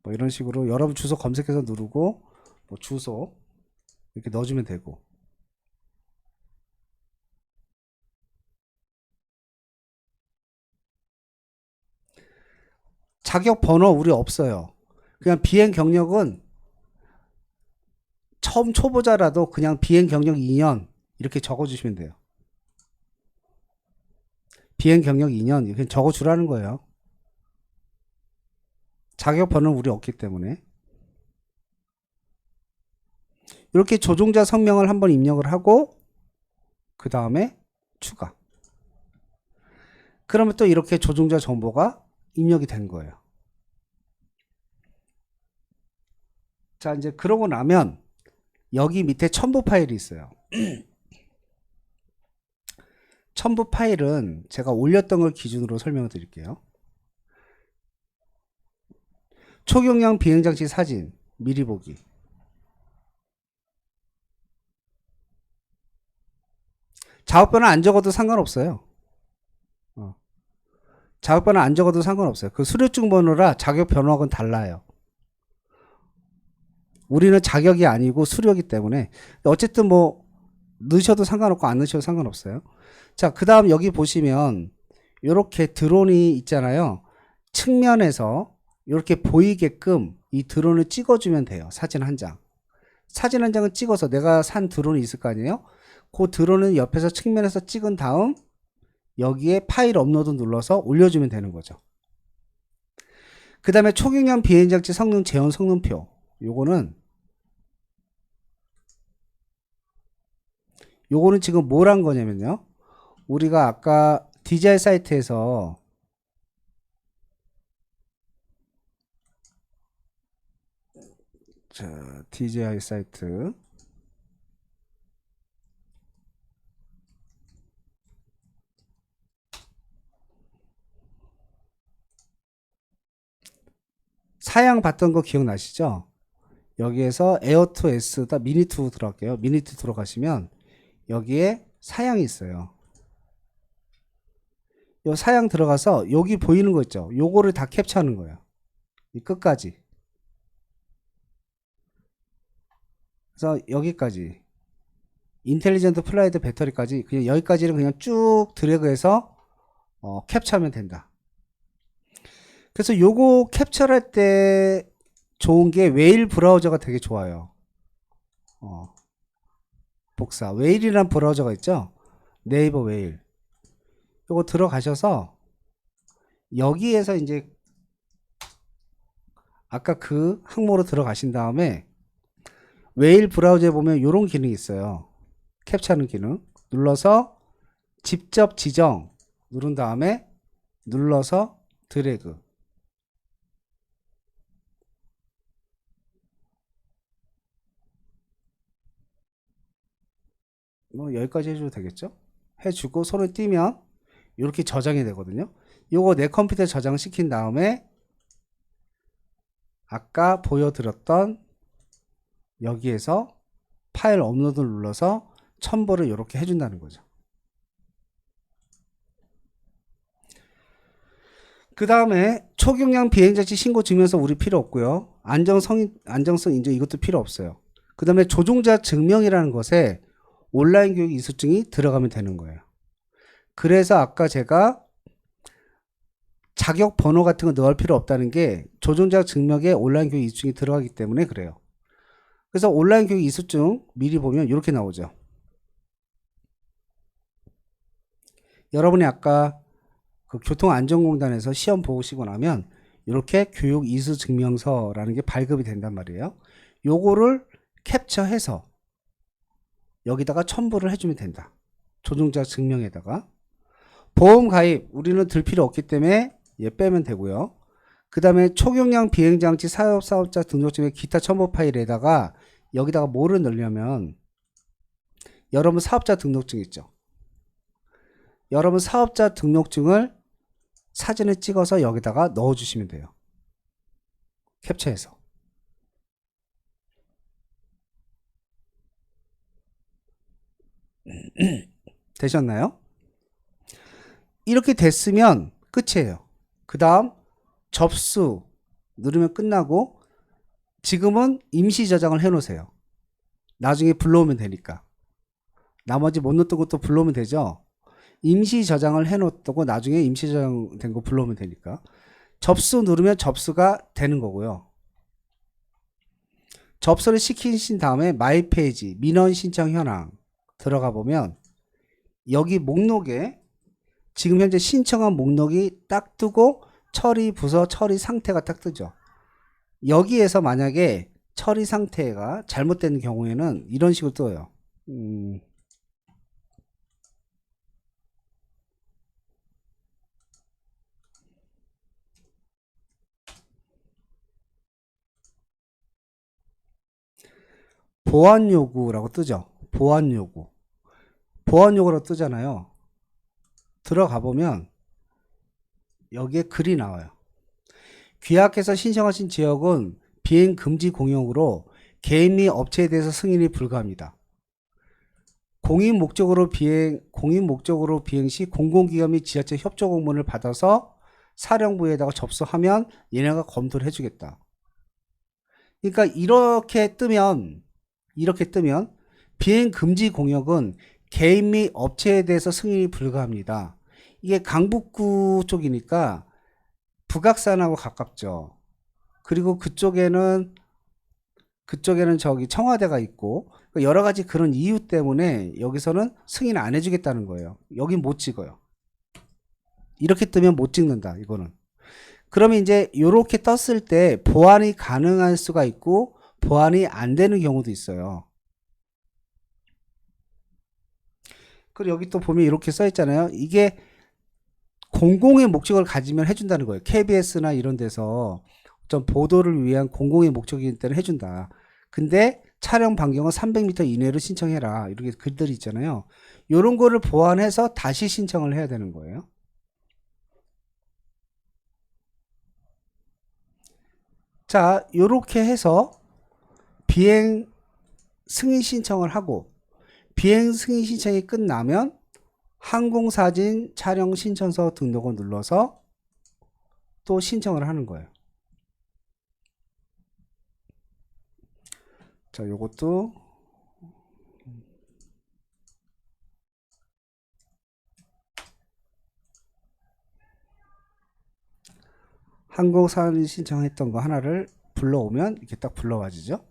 S1: 뭐 이런 식으로 여러분 주소 검색해서 누르고 뭐 주소 이렇게 넣어주면 되고, 자격 번호 우리 없어요. 그냥 비행 경력은 처음 초보자라도 그냥 비행 경력 2년 이렇게 적어주시면 돼요. 비행 경력 2년 이렇게 적어주라는 거예요. 자격 번호는 우리 없기 때문에. 이렇게 조종자 성명을 한번 입력을 하고 그 다음에 추가. 그러면 또 이렇게 조종자 정보가 입력이 된 거예요. 자, 이제 그러고 나면 여기 밑에 첨부 파일이 있어요. 첨부 파일은 제가 올렸던 걸 기준으로 설명을 드릴게요. 초경량 비행장치 사진 미리 보기. 작업번호 안 적어도 상관없어요. 작업번호 안 적어도 상관없어요. 그 수료증 번호라 자격 번호하고는 달라요. 우리는 자격이 아니고 수료이기 때문에. 어쨌든 뭐 넣으셔도 상관없고 안 넣으셔도 상관없어요. 자, 그 다음 여기 보시면 이렇게 드론이 있잖아요. 측면에서 이렇게 보이게끔 이 드론을 찍어주면 돼요. 사진 한 장. 사진 한 장을 찍어서 내가 산 드론이 있을 거 아니에요. 그 드론은 옆에서 측면에서 찍은 다음 여기에 파일 업로드 눌러서 올려주면 되는 거죠. 그 다음에 초경량 비행장치 성능 재원 성능표. 요거는 지금 뭘 한 거냐면요. 우리가 아까 DJI 사이트에서 자, DJI 사이트 사양 봤던 거 기억나시죠? 여기에서 에어2 S 미니2 들어갈게요. 미니2 들어가시면 여기에 사양이 있어요. 요 사양 들어가서 여기 보이는 거 있죠? 요거를 다 캡처하는 거예요. 이 끝까지. 그래서 여기까지 인텔리전트 플라이드 배터리까지 그냥 여기까지는 그냥 쭉 드래그해서 캡처하면 된다. 그래서 요거 캡처할 때 좋은 게 웨일 브라우저가 되게 좋아요. 복사 웨일이란 브라우저가 있죠. 네이버 웨일. 요거 들어가셔서 여기에서 이제 아까 그 항목으로 들어가신 다음에 웨일 브라우저에 보면 이런 기능이 있어요. 캡처하는 기능 눌러서 직접 지정 누른 다음에 눌러서 드래그. 뭐 여기까지 해줘도 되겠죠. 해주고 손을 띄면 이렇게 저장이 되거든요. 요거 내 컴퓨터에 저장시킨 다음에 아까 보여드렸던 여기에서 파일 업로드를 눌러서 첨부를 이렇게 해준다는 거죠. 그 다음에 초경량 비행장치 신고 증명서 우리 필요 없고요. 안정성 인증 이것도 필요 없어요. 그 다음에 조종자 증명이라는 것에 온라인 교육 이수증이 들어가면 되는 거예요. 그래서 아까 제가 자격 번호 같은 거 넣을 필요 없다는 게 조종자 증명에 온라인 교육 이수증이 들어가기 때문에 그래요. 그래서 온라인 교육 이수증 미리 보면 이렇게 나오죠. 여러분이 아까 그 교통안전공단에서 시험 보시고 나면 이렇게 교육 이수 증명서라는 게 발급이 된단 말이에요. 요거를 캡처해서 여기다가 첨부를 해주면 된다. 조종자 증명에다가. 보험 가입 우리는 들 필요 없기 때문에 얘 빼면 되고요. 그 다음에 초경량 비행장치 사업자 등록증의 기타 첨부 파일에다가 여기다가 뭐를 넣으려면 여러분 사업자 등록증 있죠. 여러분 사업자 등록증을 사진을 찍어서 여기다가 넣어주시면 돼요. 캡처해서. 되셨나요? 이렇게 됐으면 끝이에요. 그 다음 접수 누르면 끝나고 지금은 임시 저장을 해 놓으세요. 나중에 불러오면 되니까. 나머지 못 넣었던 것도 불러오면 되죠. 임시 저장을 해 놓았다고 나중에 임시 저장된 거 불러오면 되니까. 접수 누르면 접수가 되는 거고요. 접수를 시키신 다음에 마이 페이지 민원 신청 현황 들어가 보면 여기 목록에 지금 현재 신청한 목록이 딱 뜨고 처리 부서 처리 상태가 딱 뜨죠. 여기에서 만약에 처리 상태가 잘못된 경우에는 이런 식으로 떠요. 보안 요구라고 뜨죠. 보안 요구. 보안 요구라고 뜨잖아요. 들어가 보면 여기에 글이 나와요. 귀하께서 신청하신 지역은 비행 금지 공역으로 개인 및 업체에 대해서 승인이 불가합니다. 공인 목적으로 비행 시 공공기관 및 지자체 협조 공문을 받아서 사령부에다가 접수하면 얘네가 검토를 해주겠다. 그러니까 이렇게 뜨면 비행 금지 공역은 개인 및 업체에 대해서 승인이 불가합니다. 이게 강북구 쪽이니까 북악산하고 가깝죠. 그리고 그쪽에는 저기 청와대가 있고 여러 가지 그런 이유 때문에 여기서는 승인 안 해주겠다는 거예요. 여긴 못 찍어요. 이렇게 뜨면 못 찍는다. 이거는. 그러면 이제 이렇게 떴을 때 보완이 가능할 수가 있고 보완이 안 되는 경우도 있어요. 그리고 여기 또 보면 이렇게 써 있잖아요. 이게 공공의 목적을 가지면 해준다는 거예요. KBS나 이런 데서 어떤 보도를 위한 공공의 목적이기 때문에 해준다. 근데 촬영 반경은 300m 이내로 신청해라. 이렇게 글들이 있잖아요. 이런 거를 보완해서 다시 신청을 해야 되는 거예요. 자, 요렇게 해서 비행 승인 신청을 하고 비행 승인 신청이 끝나면 항공사진 촬영 신청서 등록을 눌러서 또 신청을 하는 거예요. 자, 요것도 항공사진 신청했던 거 하나를 불러오면 이렇게 딱 불러와지죠.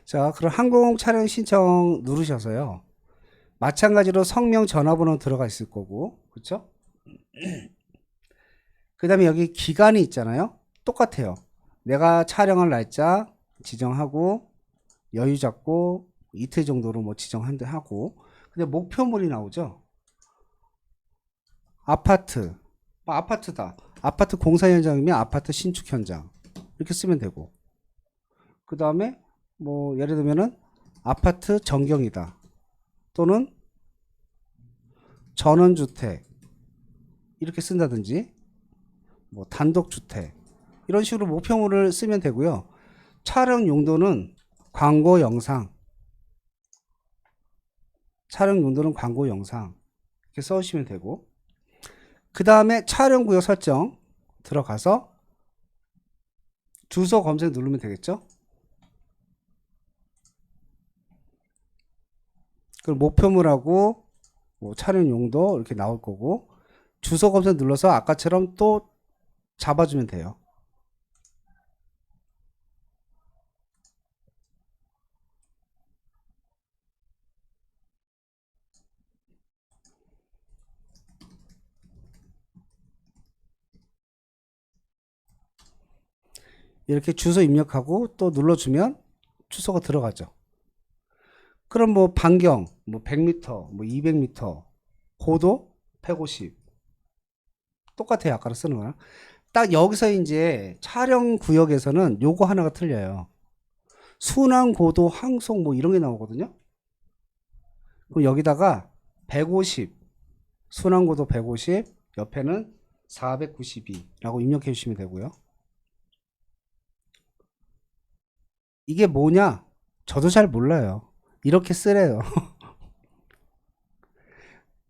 S1: 자, 그럼 항공 촬영 신청 누르셔서요. 마찬가지로 성명 전화번호 들어가 있을 거고, 그렇죠? 그 다음에 여기 기간이 있잖아요. 똑같아요. 내가 촬영할 날짜 지정하고 여유 잡고 이틀 정도로 뭐 지정한데 하고, 근데 목표물이 나오죠. 아파트, 아파트다. 아파트 공사 현장이면 아파트 신축 현장 이렇게 쓰면 되고, 그 다음에 뭐 예를 들면은 아파트 전경이다 또는 전원주택 이렇게 쓴다든지 뭐 단독주택 이런 식으로 목표물을 쓰면 되고요. 촬영 용도는 광고 영상 이렇게 써주시면 되고, 그 다음에 촬영구역 설정 들어가서 주소 검색 누르면 되겠죠. 그럼 목표물하고 뭐 촬영 용도 이렇게 나올 거고, 주소 검색 눌러서 아까처럼 또 잡아주면 돼요. 이렇게 주소 입력하고 또 눌러주면 주소가 들어가죠. 그럼 뭐 반경 뭐 100m 뭐 200m 고도 150 똑같아요. 아까랑 쓰는 거랑 딱 여기서 이제 촬영 구역에서는 요거 하나가 틀려요. 순항 고도 항속 뭐 이런 게 나오거든요. 그럼 여기다가 150 순항 고도 150 옆에는 492라고 입력해 주시면 되고요. 이게 뭐냐? 저도 잘 몰라요. 이렇게 쓰래요.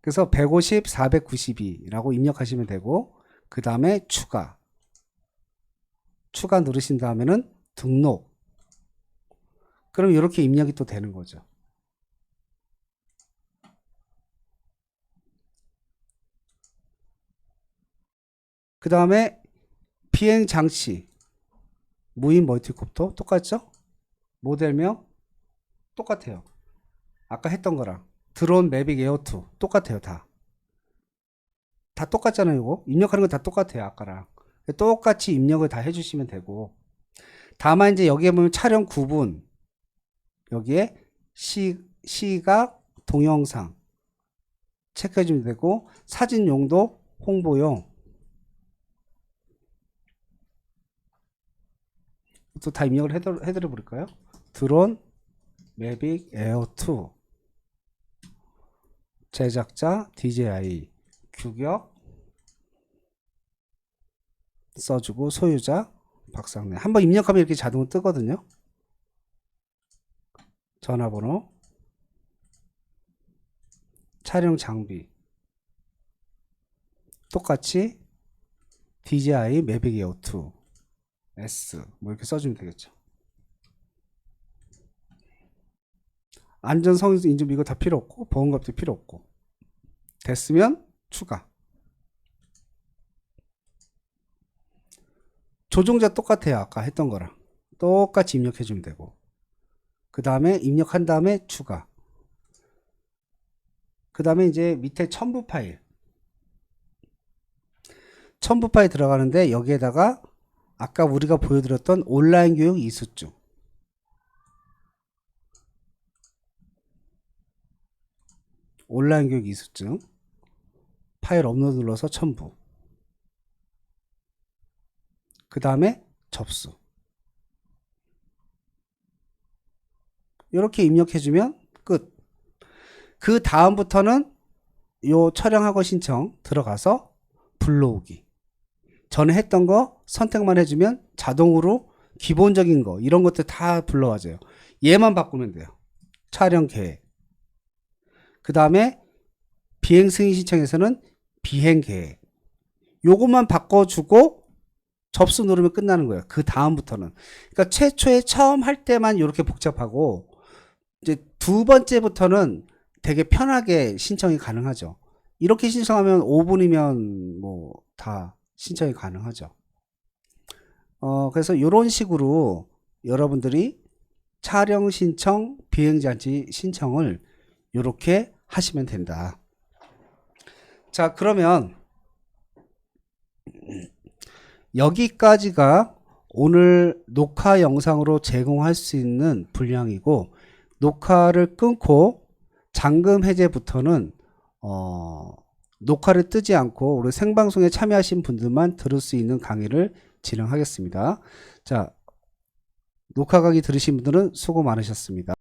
S1: 그래서 150, 492라고 입력하시면 되고, 그 다음에 추가 누르신 다음에는 등록. 그럼 이렇게 입력이 또 되는 거죠. 그 다음에 비행 장치, 무인 멀티콥터 똑같죠? 모델명 똑같아요. 아까 했던 거랑. 드론 매빅 에어2 똑같아요. 다 똑같잖아요. 이거 입력하는 건 다 똑같아요. 아까랑 똑같이 입력을 다 해주시면 되고, 다만 이제 여기에 보면 촬영 구분, 여기에 시각, 동영상 체크해주면 되고, 사진 용도, 홍보용 또 다 입력을 해드려 볼까요? 드론 매빅 에어2, 제작자 DJI, 규격 써주고, 소유자 박상래. 한번 입력하면 이렇게 자동으로 뜨거든요. 전화번호, 촬영 장비 똑같이 DJI 매빅 에어2 S 뭐 이렇게 써주면 되겠죠. 안전 성인 인증 이거 다 필요 없고, 보험값도 필요 없고, 됐으면 추가. 조종자 똑같아요. 아까 했던 거랑 똑같이 입력해 주면 되고, 그 다음에 입력한 다음에 추가. 그 다음에 이제 밑에 첨부 파일 들어가는데, 여기에다가 아까 우리가 보여드렸던 온라인 교육 이수증, 파일 업로드 눌러서 첨부, 그 다음에 접수. 이렇게 입력해주면 끝. 그 다음부터는 요 촬영하고 신청 들어가서 불러오기. 전에 했던 거 선택만 해주면 자동으로 기본적인 거 이런 것들 다 불러와줘요. 얘만 바꾸면 돼요. 촬영 계획. 그 다음에 비행 승인 신청에서는 비행 계획. 요것만 바꿔주고 접수 누르면 끝나는 거예요. 그 다음부터는. 그러니까 최초에 처음 할 때만 이렇게 복잡하고, 이제 두 번째부터는 되게 편하게 신청이 가능하죠. 이렇게 신청하면 5분이면 뭐 다 신청이 가능하죠. 그래서 이런 식으로 여러분들이 촬영 신청, 비행장치 신청을 이렇게 하시면 된다. 자, 그러면 여기까지가 오늘 녹화 영상으로 제공할 수 있는 분량이고, 녹화를 끊고 잠금 해제부터는 녹화를 뜨지 않고 우리 생방송에 참여하신 분들만 들을 수 있는 강의를 진행하겠습니다. 자, 녹화 강의 들으신 분들은 수고 많으셨습니다.